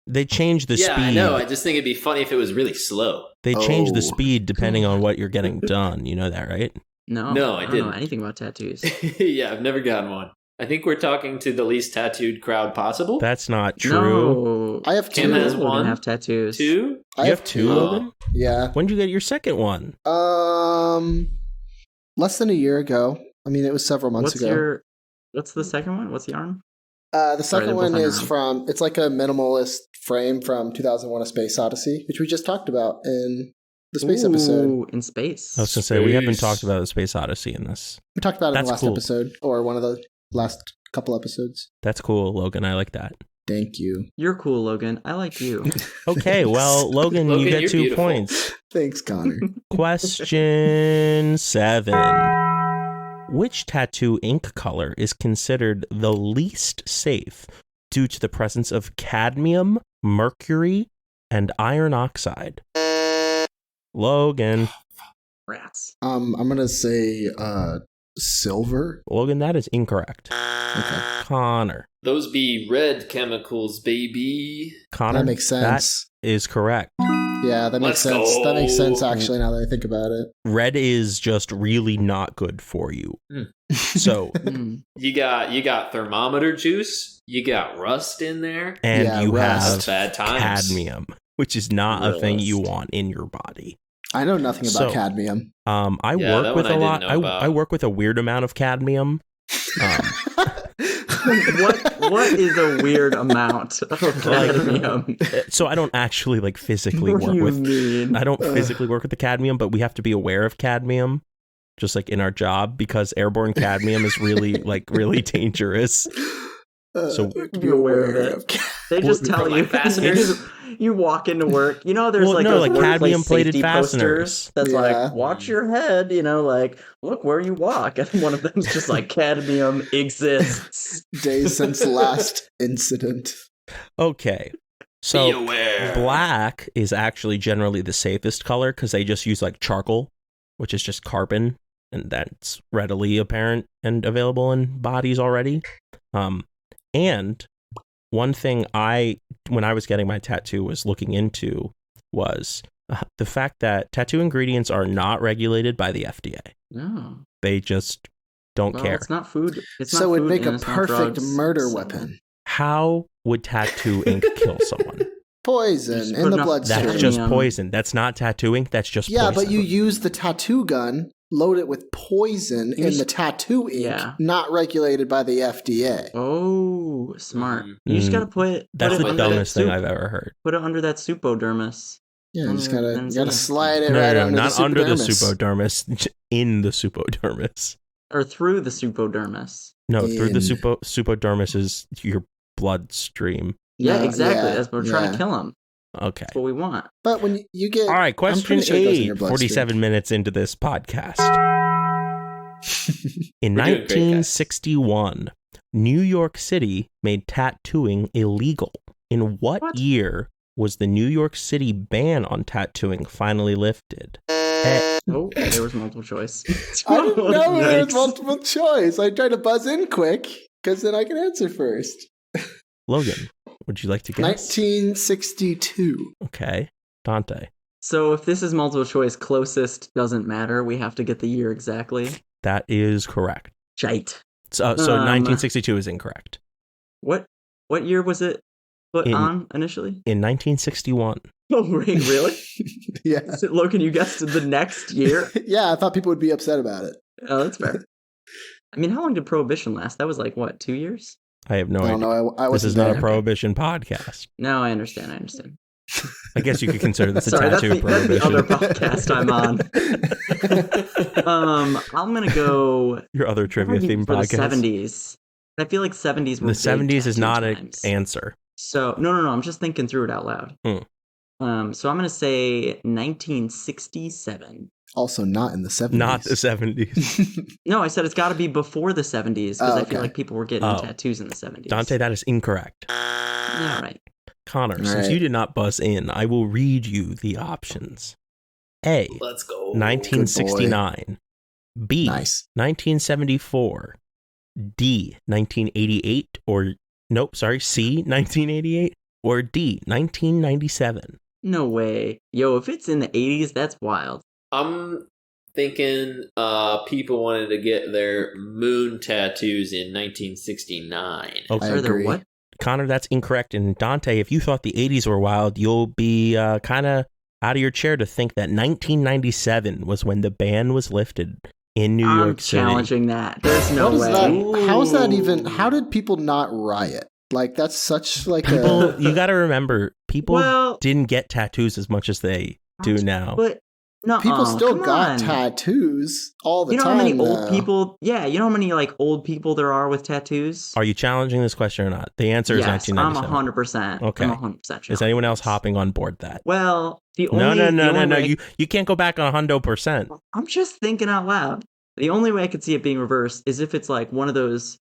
they changed the Yeah, speed. I know. I just think it'd be funny if it was really slow. They changed the Oh. speed depending on what you're getting done. You know that, right? No, No, I don't know didn't. anything about tattoos. Yeah, I've never gotten one. I think we're talking to the least tattooed crowd possible. That's not true. No, I have Kim two. has Logan one. have tattoos. Two? I You have two, Oh. Logan? Yeah. When did you get your second one? Less than a year ago. I mean, it was several months ago. What's the second one? What's the arm? The Sorry, second they're both one on is your own. it's like a minimalist frame from 2001: A Space Odyssey, which we just talked about in the space episode. Ooh, in space. I was gonna say we haven't Space. talked about the Space Odyssey in this. We talked about it in That's the last cool. episode, or one of the last couple episodes. That's cool, Logan. I like that. Thank you. You're cool, Logan. I like you. Okay, well, Logan, you Logan, get you're 2 beautiful. points. Thanks, Connor. Question 7. Which tattoo ink color is considered the least safe due to the presence of cadmium, mercury, and iron oxide? Logan. Rats. I'm gonna say silver. Logan, that is incorrect. Okay. Connor. Those be red chemicals, baby. Connor. That makes sense. That is correct. Yeah, that makes Let's sense. go. That makes sense actually now that I think about it. Red is just really not good for you. Mm. So, Mm. You got thermometer juice. You got rust in there. and Yeah, you rust. have Bad times. cadmium, which is not a thing you Rust. want in your body. I know nothing about So- cadmium. I Yeah, work that with one a I lot. didn't know about. I work with a weird amount of cadmium. What is a weird amount of cadmium? So I don't actually like physically What do work you with. mean? I don't physically work with the cadmium, but we have to be aware of cadmium, just like in our job, because airborne cadmium is really really dangerous. So- be aware of it. They just tell From, you. like, fasteners? You walk into work. You know, there's Well, like no, those like workplace cadmium-plated safety fasteners. posters that's Yeah. like, watch your head. You know, like look where you walk, and one of them's just like cadmium exists. Days since last incident. Okay. Be So aware. black is actually generally the safest color because they just use like charcoal, which is just carbon, and that's readily apparent and available in bodies already. And one thing when I was getting my tattoo was looking into was the fact that tattoo ingredients are not regulated by the FDA. No, They just don't well, care. it's not food. It's not So it'd food make and a it's not perfect drugs, murder so- weapon. How would tattoo ink kill someone? Poison Just in put the enough- bloodstream. That's just Cadmium. poison. That's not tattooing. That's just Yeah, poison. but you use the tattoo gun, load it with poison You in just- the tattoo ink, Yeah. not regulated by the FDA. Oh, smart. Mm. You just gotta put That's put it the under that dumbest thing soup- I've ever heard. Put it under that supodermis. Yeah, you just Then gotta it's in. slide it No, right no, under not the under the superdermis. supodermis, in the supodermis. Or through the supodermis. No, through the In. supodermis is your bloodstream. Yeah, No, exactly. yeah, That's what we're trying to yeah. kill him. Okay. That's what we want. But when you get All right, I'm question pretty sure it goes in 8, your bloodstream. 47 minutes into this podcast. In We're doing great, guys. 1961, New York City made tattooing illegal. In what year was the New York City ban on tattooing finally lifted? Oh, there was multiple choice. I didn't know there was Yikes. multiple choice. I tried to buzz in quick because then I can answer first. Logan, would you like to guess? 1962. Okay. Dante. So if this is multiple choice, closest doesn't matter. We have to get the year exactly. That is correct. Shite. So 1962 is incorrect. What year was it put In- on initially? In 1961. Oh, really? Yeah. Is it, Logan, you guessed the next year? Yeah, I thought people would be upset about it. Oh, that's fair. I mean, how long did Prohibition last? That was like, what, 2 years? I have no I idea. don't know. I This wasn't is not there. a prohibition podcast. No, I understand. I guess you could consider this a Sorry, that's tattoo the other prohibition. podcast I'm on. I'm gonna go Your other trivia themed for the podcast. 70s. I feel like 70s were The big 70s is tattoo not an times. answer. So no. I'm just thinking through it out loud. So I'm gonna say 1967. Also not in the 70s. Not the 70s. No, I said it's got to be before the 70s because Oh, I feel okay. like people were getting Oh. tattoos in the 70s. Dante, that is incorrect. Yeah, right. Connor, All since right. you did not buzz in, I will read you the options. A. Let's go. 1969. B. Nice. 1974. D. 1988 or nope, sorry, C. 1988 or D. 1997. No way. Yo, if it's in the 80s, that's wild. I'm thinking people wanted to get their moon tattoos in 1969. Okay. I Are there agree. what? Connor, that's incorrect. And Dante, if you thought the 80s were wild, you'll be kind of out of your chair to think that 1997 was when the ban was lifted in New I'm York City. challenging that. There's no How does way. that? How is that even? How did people not riot? Like that's such like People, a. you got to remember, people Well, didn't get tattoos as much as they do now. but no, People still come got on. tattoos all the You know time. how many old though. people? Yeah, you know how many like old people there are with tattoos? Are you challenging this question or not? The answer is Yes, I'm 1997. 100%. Okay. I'm 100%. Is anyone else hopping on board that? Well, the No, only the only no. way- You can't go back on 100%. I'm just thinking out loud. The only way I could see it being reversed is if it's like one of those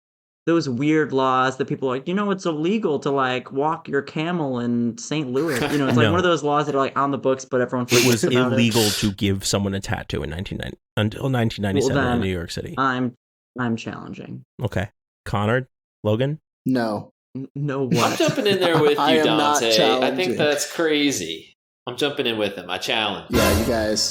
weird laws that people are like, it's illegal to like walk your camel in St. Louis. It's like No. one of those laws that are like on the books, but everyone It was forgets about illegal to give someone a tattoo in 1990 until 1997 Well, then- in New York City. I'm challenging. Okay. Connor, Logan, No. No I'm what? jumping in there with I you, am not Dante. I challenging. think that's crazy. I'm jumping in with him. I challenge. Yeah,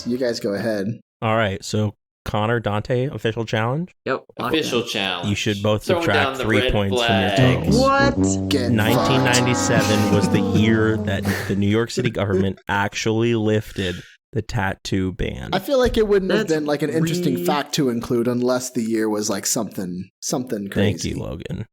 you guys go ahead. All right. So Connor, Dante, official challenge. Yep. locked Official in. challenge. You should both Throwing subtract down the 3 red points from your flag. takes. What? Get 1997 was the year that the New York City government actually lifted the tattoo ban. I feel like it wouldn't have That's been like an interesting re- fact to include unless the year was like something crazy. Thank you, Logan.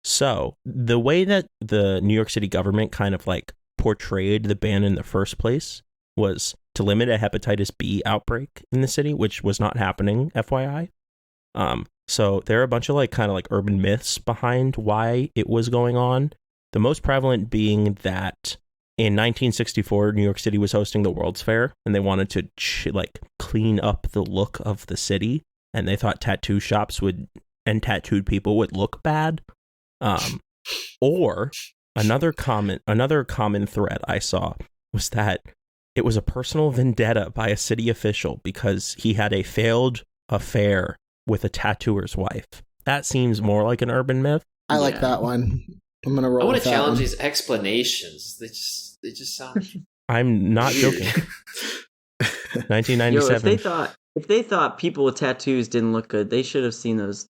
So, the way that the New York City government kind of like portrayed the ban in the first place was to limit a hepatitis B outbreak in the city, which was not happening, FYI. So there are a bunch of like kind of like urban myths behind why it was going on. The most prevalent being that in 1964, New York City was hosting the World's Fair, and they wanted to clean up the look of the city, and they thought tattoo shops and tattooed people would look bad. Or another common thread I saw was that it was a personal vendetta by a city official because he had a failed affair with a tattooer's wife. That seems more like an urban myth. I like that one. I'm gonna roll. I want with to that challenge one. these explanations. They just sound. I'm not joking. 1997. Yo, if they thought people with tattoos didn't look good, they should have seen those.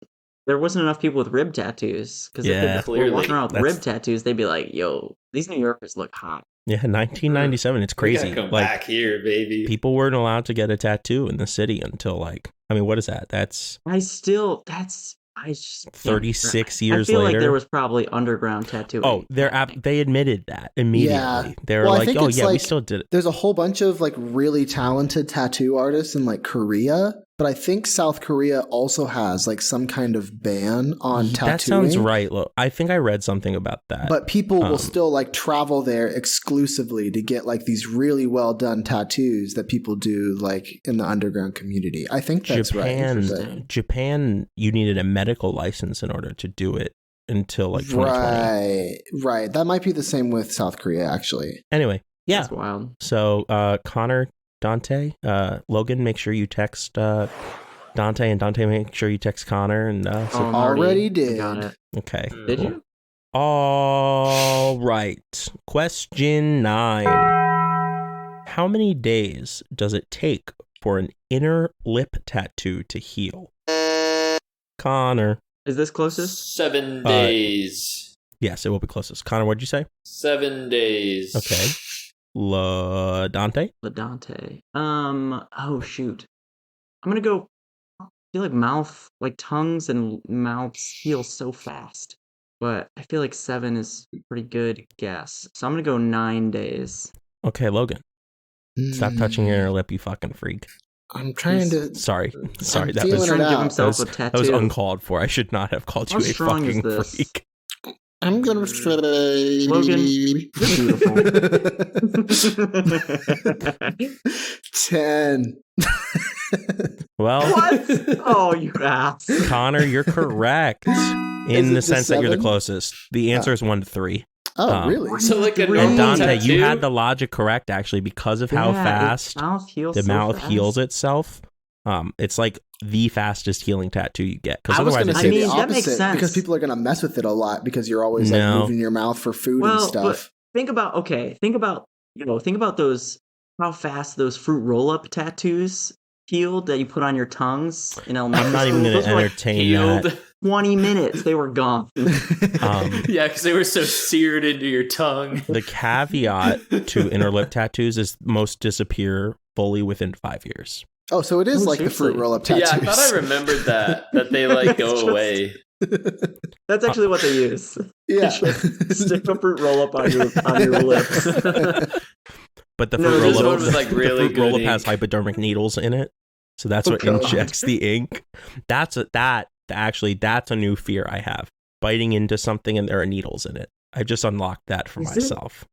There wasn't enough people with rib tattoos because if they were walking around with rib tattoos, they'd be like, "Yo, these New Yorkers look hot." Yeah, 1997. It's crazy. We gotta come back here, baby. People weren't allowed to get a tattoo in the city until what is that? That's 36 years I feel later. like there was probably underground tattooing. Oh, they admitted that immediately. Yeah. They were like, "Oh yeah, we still did it." There's a whole bunch of really talented tattoo artists in Korea, but I think South Korea also has some kind of ban on tattooing. That sounds right. Look, I think I read something about that. But people will still travel there exclusively to get these really well done tattoos that people do in the underground community. I think that's right. Japan, you needed a medical license in order to do it until 2020. Right. That might be the same with South Korea, actually. Anyway, yeah. That's wild. So Connor, Dante, Logan, make sure you text Dante, and Dante, make sure you text Connor. And already did. Got it. Okay. Did you? All right. Question 9. How many days does it take for an inner lip tattoo to heal? Connor. Is this closest? 7 days. Yes, it will be closest. Connor, what'd you say? 7 days. Okay. Dante? Dante. Oh shoot. I'm gonna go. I feel like tongues and mouths heal so fast, but I feel like 7 is a pretty good guess. So I'm gonna go 9 days. Okay, Logan. Stop touching your inner lip, you fucking freak. I'm trying to. Sorry. That was trying to give himself a tattoo. That was uncalled for. I should not have called you a fucking freak. I'm gonna say Logan, you're beautiful. 10. Well, What? Oh, you ass. Connor, you're correct in the sense that you're the 7? closest. The answer is 1 to 3. Oh, really? So a And normal Dante, tattoo? you had the logic correct actually because of how fast the mouth heals itself. It's the fastest healing tattoo you get. I was going to say the that makes opposite sense. because people are going to mess with it a lot because you're always moving your mouth for food and stuff. But think about those, how fast those fruit roll-up tattoos healed that you put on your tongues in elementary I'm not even going to entertain that. 20 minutes, they were gone. Yeah, because they were so seared into your tongue. The caveat to inner lip tattoos is most disappear fully within 5 years. Oh, so it is the seriously? fruit roll-up tattoos. Yeah, I thought I remembered that they go away. That's actually what they use. Yeah. Stick a fruit roll-up on your lips. But the No, fruit this roll-up, one was, really the fruit good roll-up ink. has hypodermic needles in it. So that's what God. injects the ink. That's a new fear I have. Biting into something and there are needles in it. I just unlocked that for myself.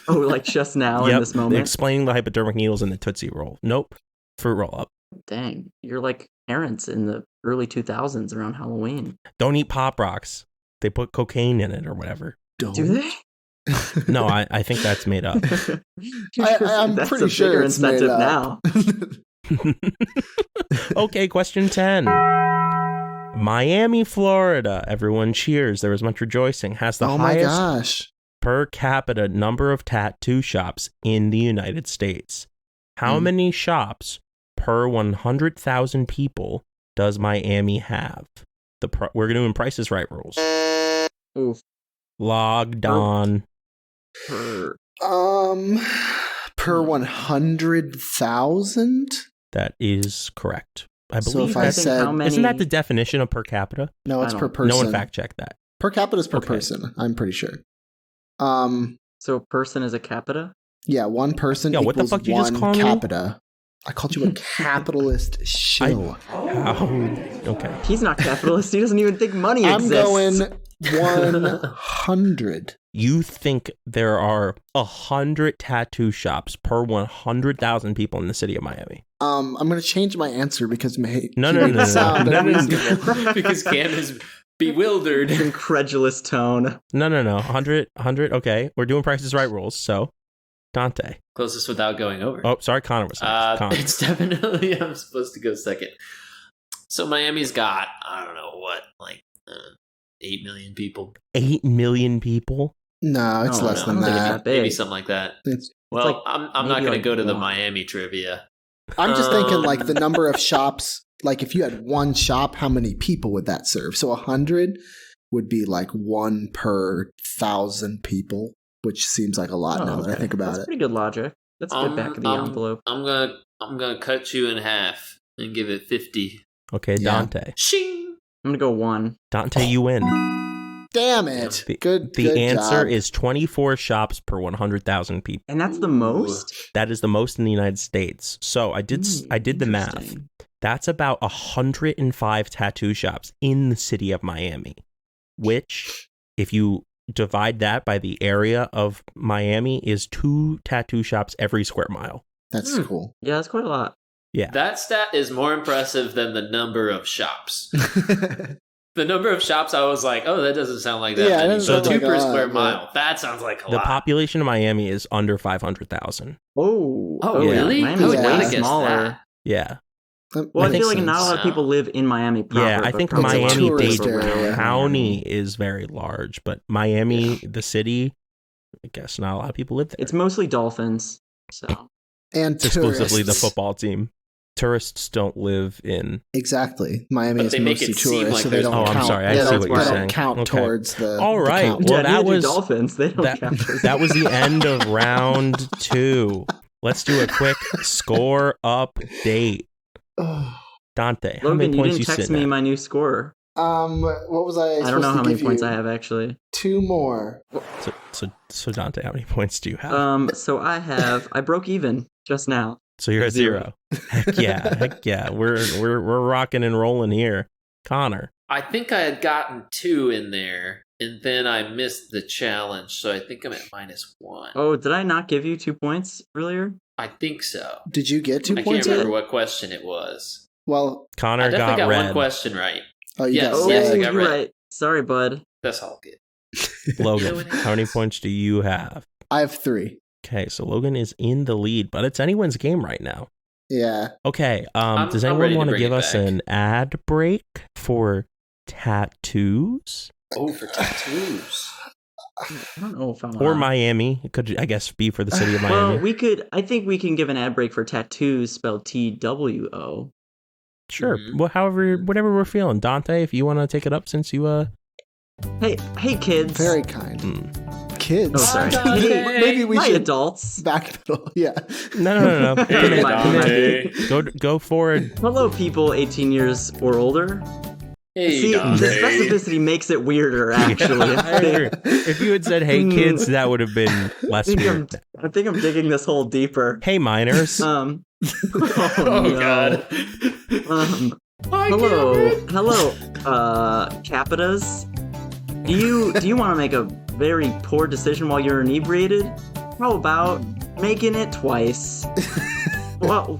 Oh, like just now in this moment? Explaining the hypodermic needles in the Tootsie Roll. Nope. Fruit roll-up. Dang, you're like parents in the early 2000s around Halloween. Don't eat Pop Rocks. They put cocaine in it or whatever. Do they? No, I think that's made up. I'm That's pretty a sure bigger it's made incentive up. now. Okay, question 10. Miami, Florida. Everyone cheers. There was much rejoicing. Has the Oh my highest gosh. per capita number of tattoo shops in the United States. How many shops per 100,000 people does Miami have? We're doing Price is Right rules. Oof. Logged on. Per- Per 100,000? That is correct. I So believe if I that's, said- how many... isn't that the definition of per capita? No, it's I per don't- person. No one fact checked that. Per capita is per Okay. person, I'm pretty sure. So a person is a capita? Yeah, one person Yeah, what the equals fuck you just one call me? capita. I called you a capitalist shill. Okay. He's not capitalist. He doesn't even think money I'm exists. going 100. You think there are 100 tattoo shops per 100,000 people in the city of Miami? I'm going to change my answer because No. Because Cam is bewildered. Incredulous tone. No. 100. Okay, we're doing Price is Right rules. So, Dante. Closest without going over. Oh, sorry, Connor was next. Connor. It's definitely, I'm supposed to go second. So Miami's got, I don't know what, like 8 million people. 8 million people? No, it's less than that. Maybe something like that. Well, like I'm not going to go to the one. Miami trivia. I'm just thinking like the number of shops, like if you had one shop, how many people would that serve? So 100 would be like 1 per 1,000 people, which seems like a lot now that I think about That's it. pretty good logic. That's good back of the envelope. I'm gonna cut you in half and give it 50. Okay, Yeah. Dante. Shing! I'm going to go 1. Dante, you win. Damn it. Good answer job. is 24 shops per 100,000 people. And that's the most? That is the most in the United States. So I did the math. Interesting. That's about 105 tattoo shops in the city of Miami, which, if you divide that by the area of Miami, is 2 tattoo shops every square mile. That's cool. Yeah, that's quite a lot. Yeah. That stat is more impressive than the number of shops. The number of shops, I was like, oh, that doesn't sound like that Yeah, it many. doesn't So sound 2 like per a square lot, mile. That sounds like a The lot. population of Miami is under 500,000. Oh, yeah. really? Miami's I would Yeah. not way have guessed smaller. that. Yeah. Well, I Makes feel like not a lot sense. of people live in Miami proper. Yeah, I but think probably a lot of people tourist live area. around County Miami. is very large, but Miami, the city, I guess not a lot of people live there. It's mostly dolphins, so... And Exclusively the tourists. football team. Tourists don't live in... Exactly. Miami But is they make mostly it seem tourists, like so they there's don't Oh, count. I'm sorry. I Yeah, see that's what why you're they They saying. don't count Okay. towards the All the right. count. Well, Yeah, that neither do was dolphins. They don't count. that was the end of round 2. Let's do a quick score update. Dante, how many Logan, you points didn't you text sitting me at? my new score. What was I? I don't know how supposed to many give points you? I have, actually. 2 more. So Dante, how many points do you have? So I broke even just now. So you're at 0. Heck yeah. We're rocking and rolling here. Connor. I think I had gotten 2 in there, and then I missed the challenge, so I think I'm at -1. Oh, did I not give you 2 points earlier? I think so. Did you get 2 I can't points? remember in? what question it was. Well, Connor I definitely got red. one question right. oh, you Yes, got yes, I red. got you're red. right. Sorry, bud. That's all good. Logan, how many points do you have? I have 3. Okay, so Logan is in the lead, but it's anyone's game right now. Yeah. Okay, does I'm anyone ready to want to bring give it us back. an ad break for tattoos? Oh, for tattoos. I don't know if I'm Or Miami? It could, I guess, be for the city of Well, Miami. I think we can give an ad break for tattoos spelled TWO. Sure. Mhm. Well, whatever we're feeling. Dante, if you want to take it up since you, Hey, kids. Very kind. Kids. Oh, sorry. Maybe we My should adults. backpedal. Yeah. No. Come in, My- come in. my- Go forward. Hello, people 18 years or older. Hey, See, the Dante. specificity makes it weirder, actually. I agree. If you had said, "Hey kids," that would have been less weird. I think I'm digging this hole deeper. Hey minors. Oh, Oh, no. God. Hello, Capitas. Do you want to make a very poor decision while you're inebriated? How about making it twice? Well,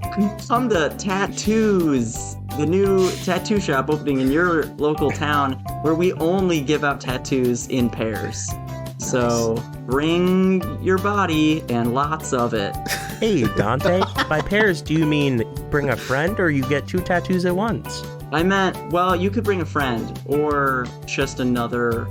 come to Tattoos, the new tattoo shop opening in your local town, where we only give out tattoos in pairs. So bring your body and lots of it. Hey Dante. By pairs, do you mean bring a friend, or you get 2 tattoos at once? I meant, well, you could bring a friend or just another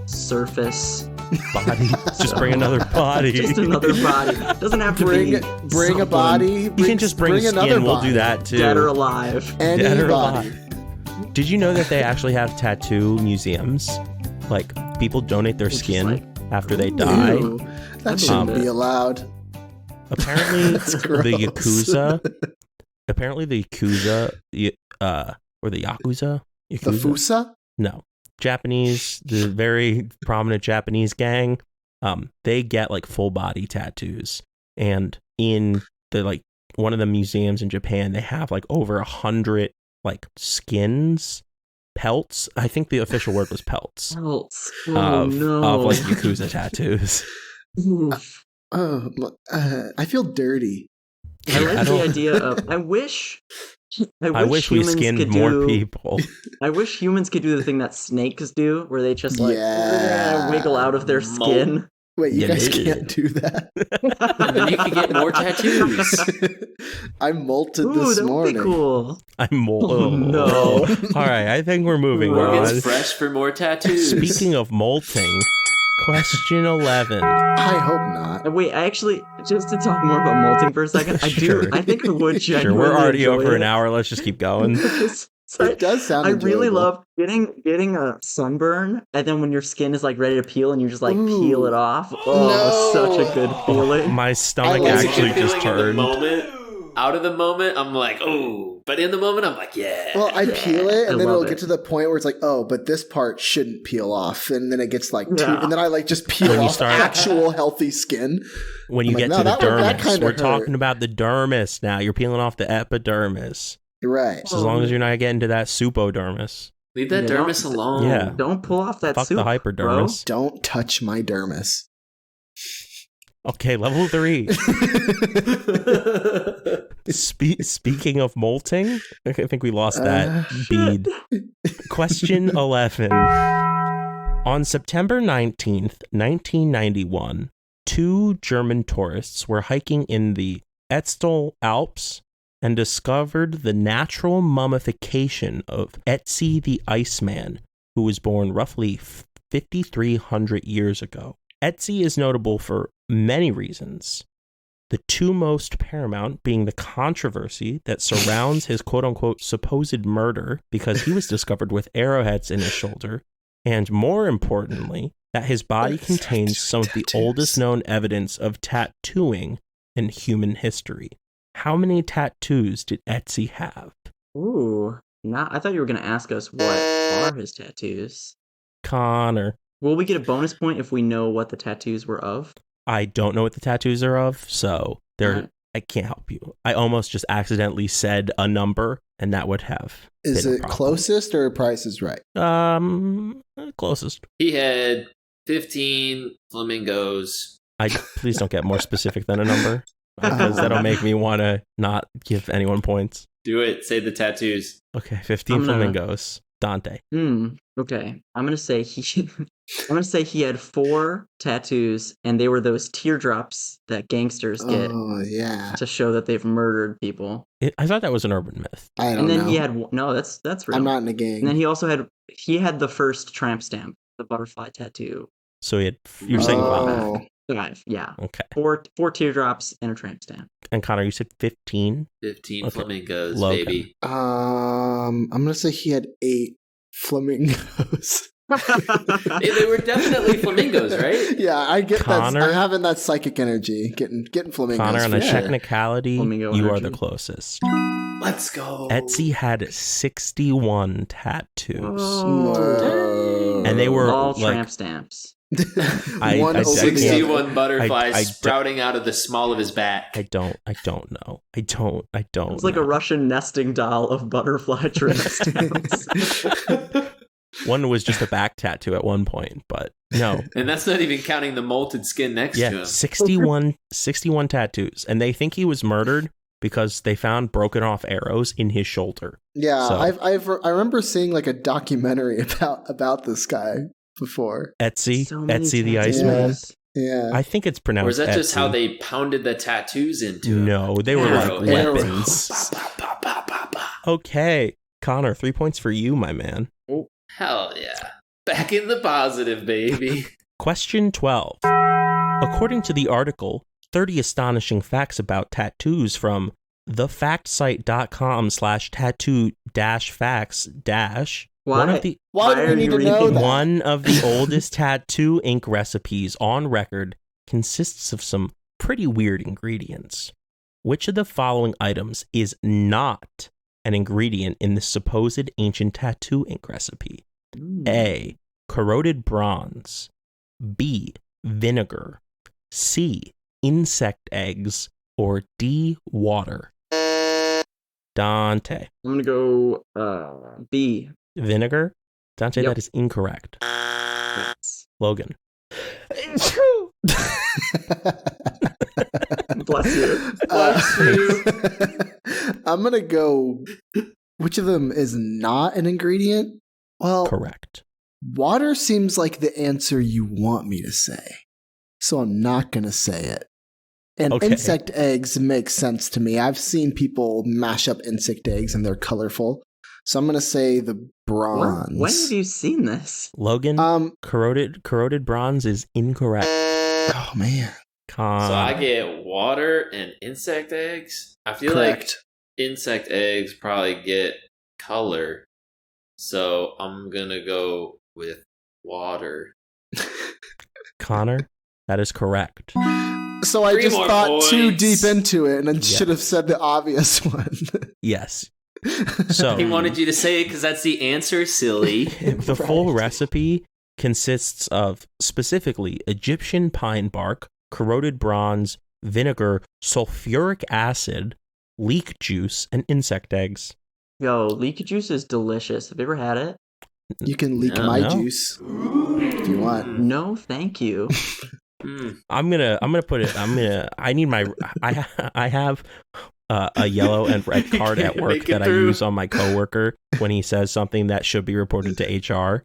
surface. Body. Just bring another body. Just another body. Doesn't have to Bring be bring a someone body. You can just bring another skin. We'll body. do that too. dead or alive. Dead or Anybody. alive. Did you know that they actually have tattoo museums? Like people donate their Which is skin like- after they die. Ew, that shouldn't be allowed. Apparently, That's the gross. Yakuza. Apparently, the Yakuza, or the Yakuza. The Yakuza? Fusa? No, Japanese, the very prominent Japanese gang. They get like full body tattoos, and in the like one of the museums in Japan, they have like over 100 like skins pelts. I think the official word was pelts. Pelts. Of no. like Yakuza tattoos. Oof. I feel dirty. I like the idea of. I wish we skinned more people. I wish humans could do the thing that snakes do, where they just like wiggle out of their skin. Wait, you guys can't do that. And then you can get more tattoos. I molted this morning. That would be cool. I'm molted. Oh, no. All right, I think we're moving Morgan's on. fresh for more tattoos. Speaking of molting, question 11. I hope not. Wait, I actually, just to talk more about molting for a second, Sure. I think I would genuinely Sure, we're already enjoy over it. an hour. Let's just keep going. It does sound I really enjoyable. love getting a sunburn, and then when your skin is like ready to peel, and you just like peel it off. Oh, No. such a good feeling. My stomach like actually just turned. Out of the moment, I'm like, oh. But in the moment, I'm like, yeah. Well, I peel it, I and then love it'll it. get to the point where it's like, oh, but this part shouldn't peel off, and then it gets like, Yeah. and then I like just peel When you off start- actual healthy skin. When you I'm like, get no, to the that dermis, kinda we're hurt. talking about the dermis now. You're peeling off the epidermis. Right. So as long as you're not getting to that supodermis. Leave that Yeah, dermis don't- alone. Yeah. Don't pull off that Fuck soup, the hypodermis. Don't touch my dermis. Okay, level 3. Speaking of molting, I think we lost that bead. Question 11. On September 19th, 1991, 2 German tourists were hiking in the Etzel Alps and discovered the natural mummification of Ötzi the Iceman, who was born roughly 5,300 years ago. Ötzi is notable for many reasons. The 2 most paramount being the controversy that surrounds his quote-unquote supposed murder because he was discovered with arrowheads in his shoulder, and more importantly, that his body contains some of the oldest known evidence of tattooing in human history. How many tattoos did Ötzi have? Ooh, I thought you were gonna ask us what are his tattoos. Connor. Will we get a bonus point if we know what the tattoos were of? I don't know what the tattoos are of, so I can't help you. I almost just accidentally said a number, and that would have Is been a it problem. closest or Price is Right? Closest. He had 15 flamingos. Please don't get more specific than a number, because that'll make me want to not give anyone points. Do it. Say the tattoos. Okay, 15 flamingos. Dante. Okay. I'm gonna say he had 4 tattoos, and they were those teardrops that gangsters get Oh, yeah. to show that they've murdered people. I thought that was an urban myth. I don't And then know. he had that's real. I'm not in a gang. And then he also had the first tramp stamp, the butterfly tattoo. So you're saying 5. Oh. 5, yeah. Okay. 4 teardrops and a tramp stamp. And Connor, you said 15? 15 Okay. flamingos, Logan. baby. I'm gonna say he had 8 flamingos. Hey, they were definitely flamingos, right? Yeah, I get that. Connor? I'm having that psychic energy. Getting flamingos. Connor, on for a sure. technicality, Flamingo you are energy. the closest. Let's go. Etsy had 61 tattoos. Whoa. And they were all like, tramp stamps. I One can't- over the other. 61 butterflies I sprouting out of the small of his back. I don't know. I don't It was like a know. Russian nesting doll of butterfly tramp stamps. One was just a back tattoo at one point, but no. And that's not even counting the molted skin next to Yeah, him. 61 tattoos. And they think he was murdered because they found broken off arrows in his shoulder. Yeah, So- I remember seeing like a documentary about this guy before. Etsy, So many Etsy the tattoos. Iceman. Yeah. I think it's pronounced Or is that just Etsy. how they pounded the tattoos into him? No, they were Arrow, like arrow. weapons. Ba, ba, ba, ba, ba. Okay, Connor, 3 points for you, my man. Hell yeah. Back in the positive, baby. Question 12. According to the article, 30 astonishing facts about tattoos from thefactsite.com/tattoo-facts- one of the Why do we are need you to know reading that? One of the oldest tattoo ink recipes on record consists of some pretty weird ingredients. Which of the following items is not an ingredient in the supposed ancient tattoo ink recipe? A. Corroded bronze. B. Vinegar. C. Insect eggs. Or D. Water. Dante. I'm gonna go B. Vinegar? Dante, Yep. that is incorrect. Yes. Logan. Bless you. I'm going to go. Which of them is not an ingredient? Well, Correct. water seems like the answer you want me to say. So I'm not going to say it. And Okay. insect eggs make sense to me. I've seen people mash up insect eggs and they're colorful. So I'm going to say the bronze. When have you seen this? Logan, corroded bronze is incorrect. Oh, man. So I get water and insect eggs. I feel Correct. like insect eggs probably get color. So I'm going to go with water. Connor, that is correct. So I Three just more thought too points. deep into it and then Yes. should have said the obvious one. Yes. So He wanted you to say it because that's the answer, silly. the full recipe consists of specifically Egyptian pine bark, corroded bronze, vinegar, sulfuric acid, leek juice, and insect eggs. Yo, leek juice is delicious. Have you ever had it? You can leak No. my No. juice if you want. No, thank you. I'm gonna put it. I have a yellow and red card at Can't work make it that I through. use on my coworker when he says something that should be reported to HR.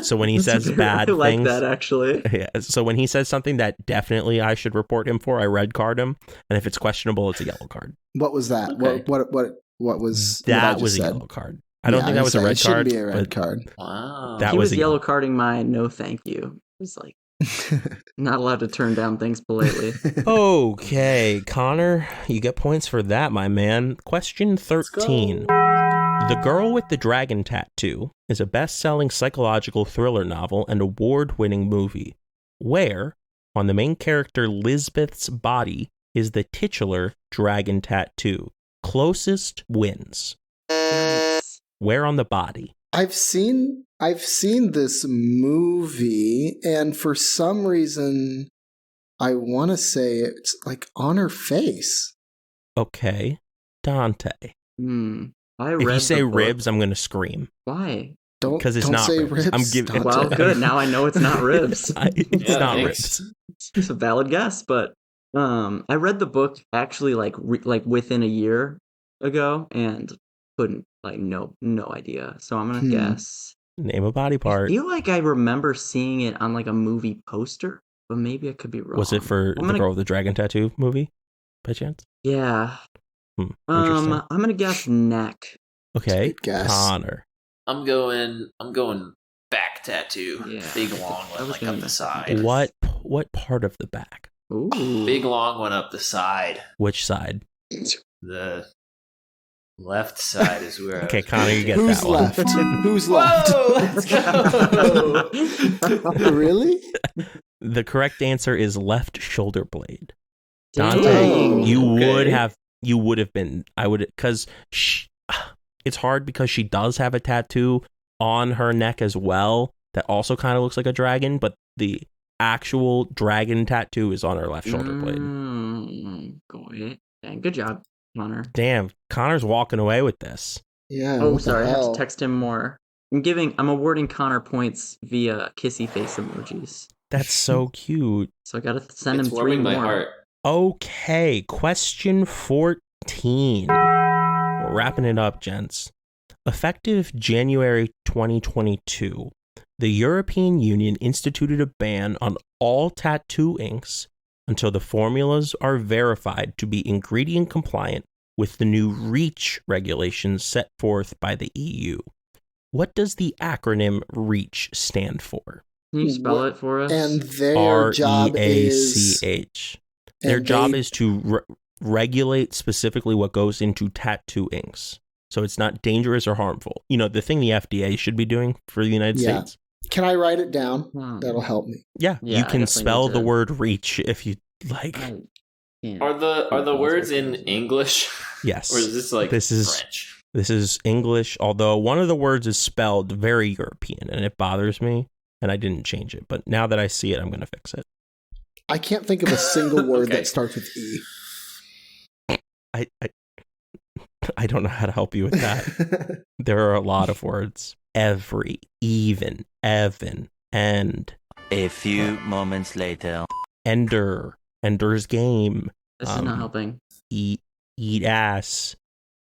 So when he says bad I like things, that actually. yeah, so when he says something that definitely I should report him for, I red card him, and if it's questionable, it's a yellow card. What was that? Okay. What was what I That just was a said? yellow card. I don't think that was a it red shouldn't card. be a red but card. Wow. That He was was a yellow carding my no thank you. It was like not allowed to turn down things politely. Okay, Connor, you get points for that, my man. Question 13. The Girl with the Dragon Tattoo is a best-selling psychological thriller novel and award-winning movie, where, on the main character Lisbeth's body, is the titular dragon tattoo. Closest wins. Where on the body? I've seen this movie, and for some reason, I want to say it's like on her face. Okay, Dante. I If read you say the book. ribs, I'm going to scream. Why? Don't 'Cause it's don't not say ribs. ribs. I'm giving- Dante. Well, good. Now I know it's not ribs. It's Yeah, not thanks. ribs. It's a valid guess, but I read the book actually like within a year ago and couldn't no idea. So I'm gonna guess. Name a body I part. feel like I remember seeing it on like a movie poster, but maybe I could be wrong. Was it for I'm the gonna- Girl with the Dragon Tattoo movie, by chance? Yeah. Interesting. I'm gonna guess neck. Okay, Good guess. Connor. I'm going back tattoo. Yeah. Big long I one, was like gonna up the guess side. What part of the back? Ooh. Big long one up the side. Which side? The left side is where. Okay, Connor, you get Who's that one. left? Who's left? Whoa, let's go. Really? The correct answer is left shoulder blade. Dang. Dante, you Okay. would have been. I would, because it's hard because she does have a tattoo on her neck as well that also kind of looks like a dragon, but the actual dragon tattoo is on her left shoulder blade. Dang, good job, Connor. Damn, Connor's walking away with this. Yeah. Oh, what the sorry, I have hell? to text him more. I'm awarding Connor points via kissy face emojis. That's so cute. So I gotta send It's him 3 warming more. my heart. Okay, question 14. We're wrapping it up, gents. Effective January 2022, the European Union instituted a ban on all tattoo inks until the formulas are verified to be ingredient compliant with the new REACH regulations set forth by the EU. What does the acronym REACH stand for? Can you spell it for us? And their job is REACH. Their job is to regulate specifically what goes into tattoo inks. So it's not dangerous or harmful. You know, the thing the FDA should be doing for the United Yeah. States. Can I write it down? Hmm. That'll help me. Yeah, Yeah, you I can definitely spell need the to- word reach if you like. I can't. Are the words in English? Yes. Or is this like This is- French? This is English, although one of the words is spelled very European and it bothers me and I didn't change it. But now that I see it, I'm going to fix it. I can't think of a single word Okay. that starts with E. I I don't know how to help you with that. There are a lot of words. Every, even, Evan, end. A few moments later. Ender, Ender's Game. This is not helping. Eat ass.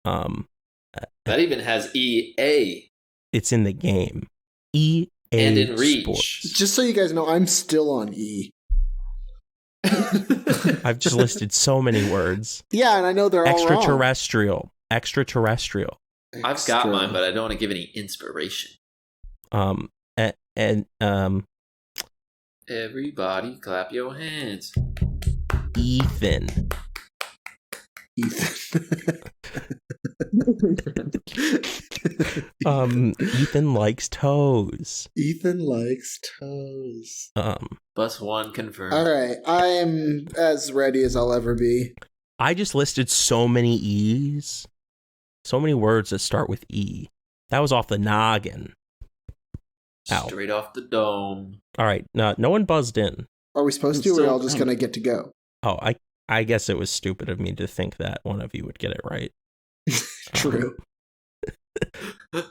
That even has EA. It's in the game. EA And in Reach. Sports. Just so you guys know, I'm still on E. I've just listed so many words. Yeah, and I know they're all wrong. Extraterrestrial. I've got mine, but I don't want to give any inspiration. Everybody clap your hands. Ethan. Ethan likes toes. Ethan likes toes. Bus 1 confirmed. All right, I am as ready as I'll ever be. I just listed so many E's. So many words that start with E. That was off the noggin. Ow. Straight off the dome. All right, no one buzzed in. Are we supposed to, or are we all just going to get to go? Oh, I guess it was stupid of me to think that one of you would get it right. True.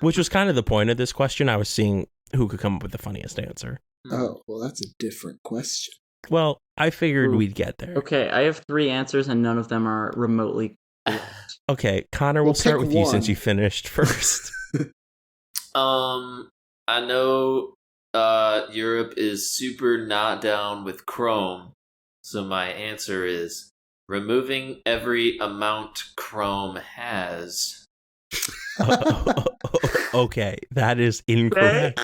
Which was kind of the point of this question. I was seeing who could come up with the funniest answer. Oh, well, that's a different question. Well, I figured we'd get there. Okay, I have 3 answers and none of them are remotely correct. Okay, Connor, we'll start with you since you finished first. I know Europe is super not down with Chrome, so my answer is removing every amount Chrome has. Okay, that is incorrect.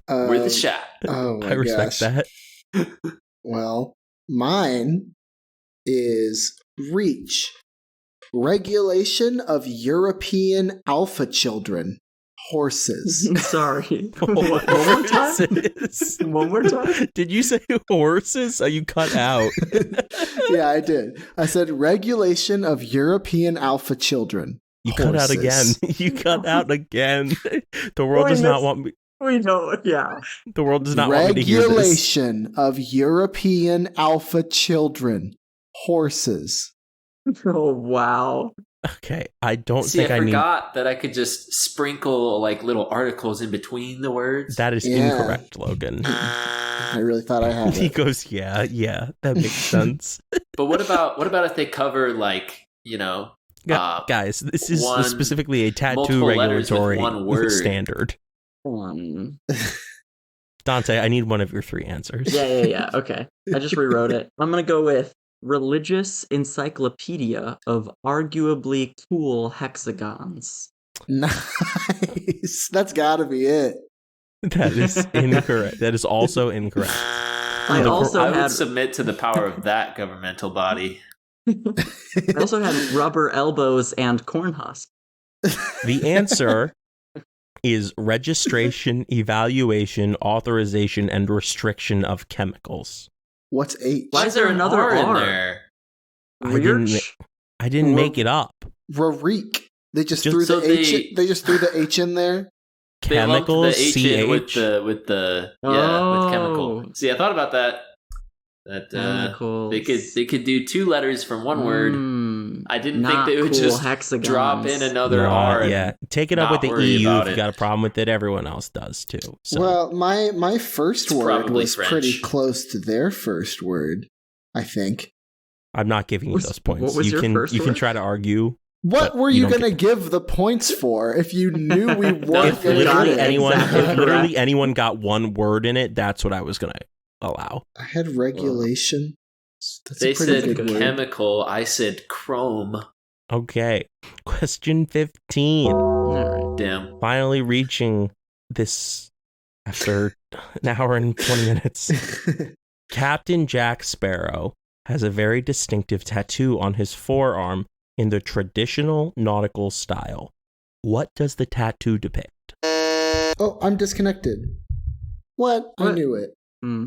We're the shot. Oh my I respect that. Well, mine is Reach. Regulation of European alpha children. Horses. Sorry. One more time? One more time? Did you say horses? You cut out. Yeah, I did. I said regulation of European alpha children. You cut out again. You cut out again. The world does not want me. We don't, yeah. The world does not want me to hear this. Regulation of European alpha children. Horses. Oh, wow. Okay, I don't See, think I I need... forgot that I could just sprinkle like little articles in between the words. That is incorrect, Logan. I really thought I had it. He goes, yeah, that makes sense. But what about if they cover like, guys, this is one- specifically a tattoo multiple letters with regulatory one word. standard. Dante, I need one of your 3 answers. Yeah. Okay. I just rewrote it. I'm going to go with Religious Encyclopedia of Arguably Cool Hexagons. Nice. That's gotta be it. That is incorrect. That is also incorrect. I would submit to the power of that governmental body. I also had rubber elbows and corn husk. The answer is registration, evaluation, authorization, and restriction of chemicals. What's H? Why is there another R in there? I didn't make it up. Rarik. They just threw the H. They just threw the H in there. Chemicals. They lumped the H in with chemical. See, I thought about that. They could do 2 letters from one word. I didn't think they would just hexagons. drop in another R. Yeah, take it up with the EU if you got a problem with it. Everyone else does too. So. Well, my first word was French. pretty close to their first word, I think. I'm not giving you those points. What was your first you can word? try to argue. What were you going to give the points for if you knew we weren't If going to literally get it? anyone, anyone got one word in it, that's what I was going to allow. I had regulation. That's They a pretty said good word. chemical. I said chrome. Okay, question 15. All right. Damn. Finally reaching this after an hour and 20 minutes. Captain Jack Sparrow has a very distinctive tattoo on his forearm in the traditional nautical style. What does the tattoo depict? Oh, I'm disconnected. What? I knew it.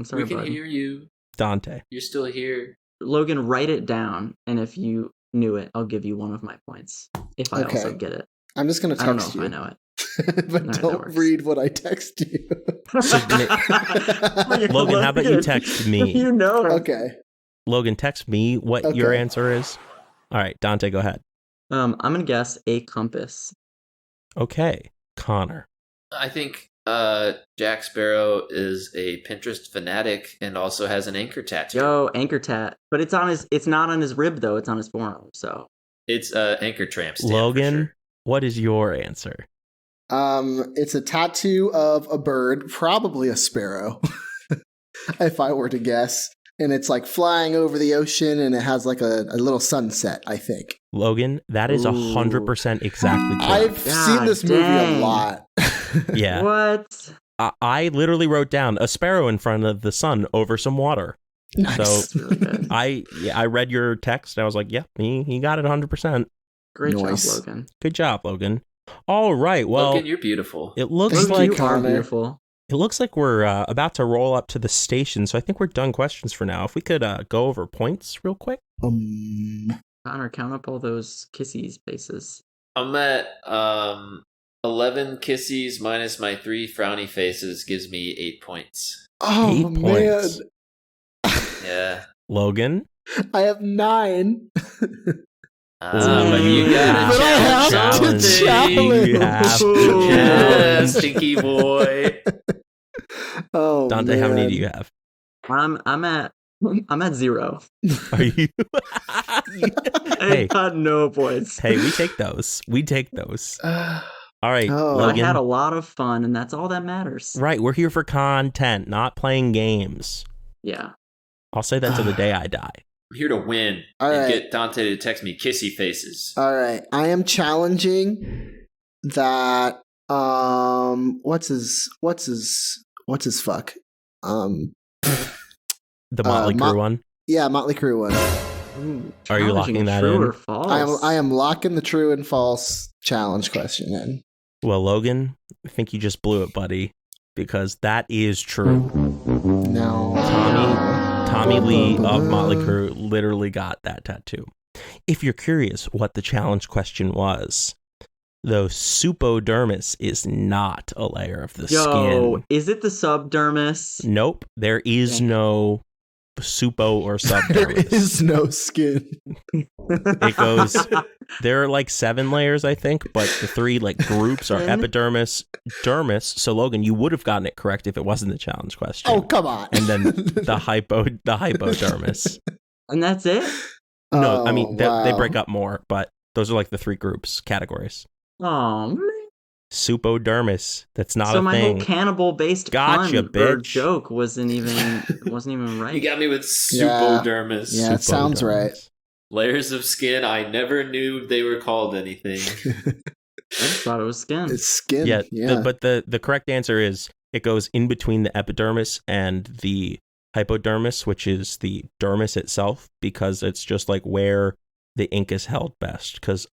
Sorry, We can bud. hear you. Dante. You're still here. Logan, write it down, and if you knew it, I'll give you one of my points. If I also get it. I'm just going to I don't know text if you. I know it. But Alright, that don't works. read what I text you. Logan, how about you text me? You know it. Okay. Logan, text me what your answer is. All right, Dante, go ahead. I'm gonna guess a compass. Okay, Connor. I think Jack Sparrow is a Pinterest fanatic and also has an anchor tattoo. Yo, anchor tat. But it's not on his rib though, it's on his forearm, so. It's anchor tramp stamp. Logan, for sure. what is your answer? It's a tattoo of a bird, probably a sparrow, if I were to guess. And it's like flying over the ocean, and it has like a little sunset, I think. Logan, that is 100% exactly correct. I've seen this movie a lot. Yeah. What? I literally wrote down a sparrow in front of the sun over some water. Nice. So That's really good. I read your text. I was like, yeah, he got it 100%. Great Nice. job, Logan. Good job, Logan. All right. Well, Logan, you're beautiful. it looks Thank like you, You are Connor. beautiful. it looks like we're about to roll up to the station. So I think we're done questions for now. If we could go over points real quick. Connor, count up all those kissies faces. I'm at 11 kissies minus my 3 frowny faces gives me 8 points. Oh, 8 man. points. Yeah. Logan. I have 9. But you But gotta I have to challenge. You have to Ooh. Yeah, challenge. stinky boy. Oh, Dante, man. how many do you have? I'm at 0. Are you? Hey. I got no points. Hey, we take those. We take those. All right, Oh. I Logan. had a lot of fun, and that's all that matters. Right, we're here for content, not playing games. Yeah. I'll say that to the day I die. I'm here to win All and right. get Dante to text me kissy faces. All right. I am challenging that what's his fuck? The Motley Crue one. Yeah, Motley Crue one. Ooh, Are you challenging locking that true in? or false? I am locking the true and false challenge question in. Well, Logan, I think you just blew it, buddy, because that is true. No. Tommy Lee of Motley Crue literally got that tattoo. If you're curious what the challenge question was, the supodermis is not a layer of the Yo, skin. is it the subdermis? Nope, there is no supo or There subdermis. is no skin. It goes, there are like 7 layers, I think, but the 3 like groups are epidermis, dermis. So Logan, you would have gotten it correct if it wasn't the challenge question. Oh, come on. And then the hypodermis. And that's it? No, I mean they wow. break up more, but those are like the 3 groups categories. Oh, man. Supodermis. That's not So a my thing. whole cannibal-based Gotcha, pun or bitch. joke wasn't even right. You got me with Yeah. supodermis. Yeah, it sounds right. Layers of skin. I never knew they were called anything. I just thought it was skin. It's skin. Yeah, Yeah. but the correct answer is it goes in between the epidermis and the hypodermis, which is the dermis itself, because it's just like where the ink is held best. Because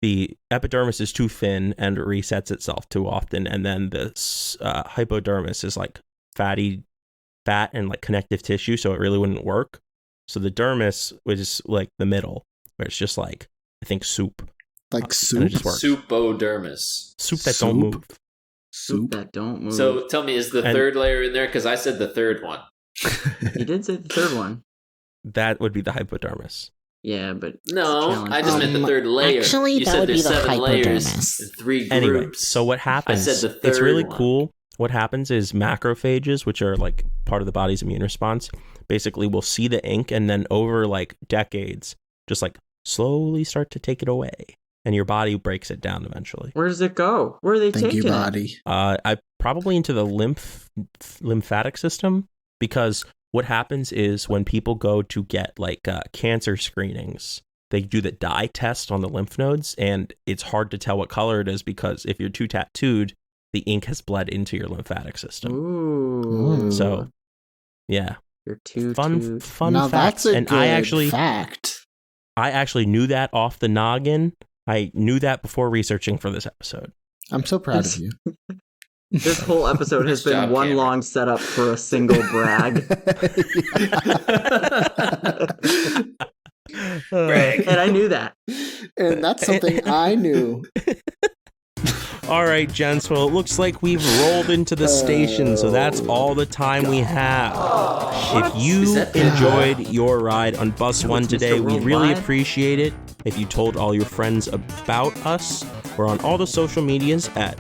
the epidermis is too thin and it resets itself too often, and then the hypodermis is like fat and like connective tissue, so it really wouldn't work. So the dermis was like the middle, where it's just like, I think soup. Like And soup. it just works. Supodermis. Soup that don't Soup? move. Soup that don't move. So tell me, is the And- third layer in there? Because I said the third one. You did say the third one. That would be the hypodermis. Yeah, but No, challenge. I just meant the third layer. actually, you that said would be there's the 7 layers hypodermis. and 3 groups. Anyway, so what happens, I said the it's third really one. cool. What happens is macrophages, which are like part of the body's immune response, basically will see the ink and then over like decades, just like slowly start to take it away. And your body breaks it down eventually. where does it go? Where are they Thank you, taking it? body. I probably into the lymphatic system, because what happens is when people go to get like cancer screenings, they do the dye test on the lymph nodes, and it's hard to tell what color it is because if you're too tattooed, the ink has bled into your lymphatic system. Ooh. So, yeah, You're too fun Now facts. that's a And good I actually knew that off the noggin. I knew that before researching for this episode. I'm so proud of you. This whole episode has Nice been job, one Cameron. long setup for a single brag. Brag. And I knew that. And that's something I knew. All right, gents. Well, it looks like we've rolled into the station, so that's all the time we have. If you enjoyed your ride on Bus One today, we really appreciate it. If you told all your friends about us, we're on all the social medias at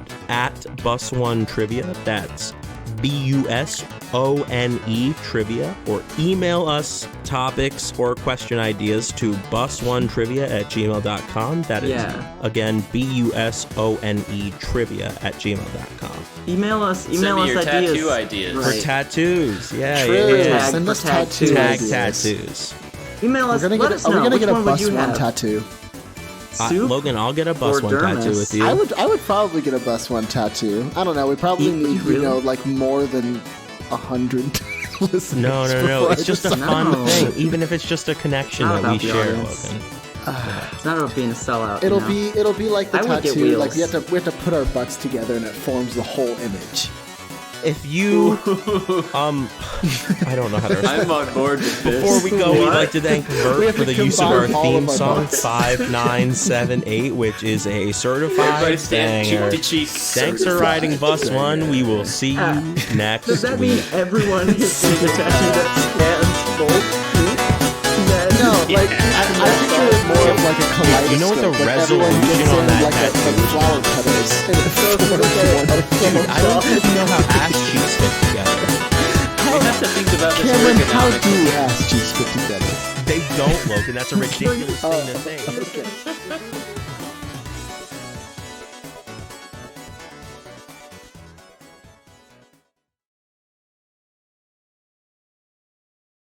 busonetrivia. That's BUSONE trivia, or email us topics or question ideas to busonetrivia@gmail.com. That is, again, BUSONE trivia@gmail.com. Email us Send me your ideas. tattoo ideas. For tattoos. Yeah. Send us tattoo Tag ideas. tattoos. Email us. Are we gonna get a Bus One tattoo? Logan, I'll get a Bus One tattoo with you. I would probably get a Bus One tattoo. I don't know. We probably need like more than 100 listeners. No. It's just a fun thing, even if it's just a connection that we share, audience. Logan. It's not about being a sellout. It'll be like the tattoo. Like we have to put our butts together and it forms the whole image. If you, I don't know how to respond. I'm on board with this. Before we go, we'd like to thank Vert for the use of our combine all theme of our song, butts. 5978, which is a certified Everybody stand banger. cheek to cheek. Thanks for riding Bus One. We will see you next Does that mean week. everyone is getting a tattoo that scans both feet? No, like I picture it more of like a kaleidoscope. You know what the like everyone resolution gets on in that like tattoo the flower petals, and it forms one. I don't think you know how ass cheeks fit together. We have to think about this Cameron, how do ergonomically. ass cheeks fit together? They don't, Logan. That's a ridiculous thing to think. Okay.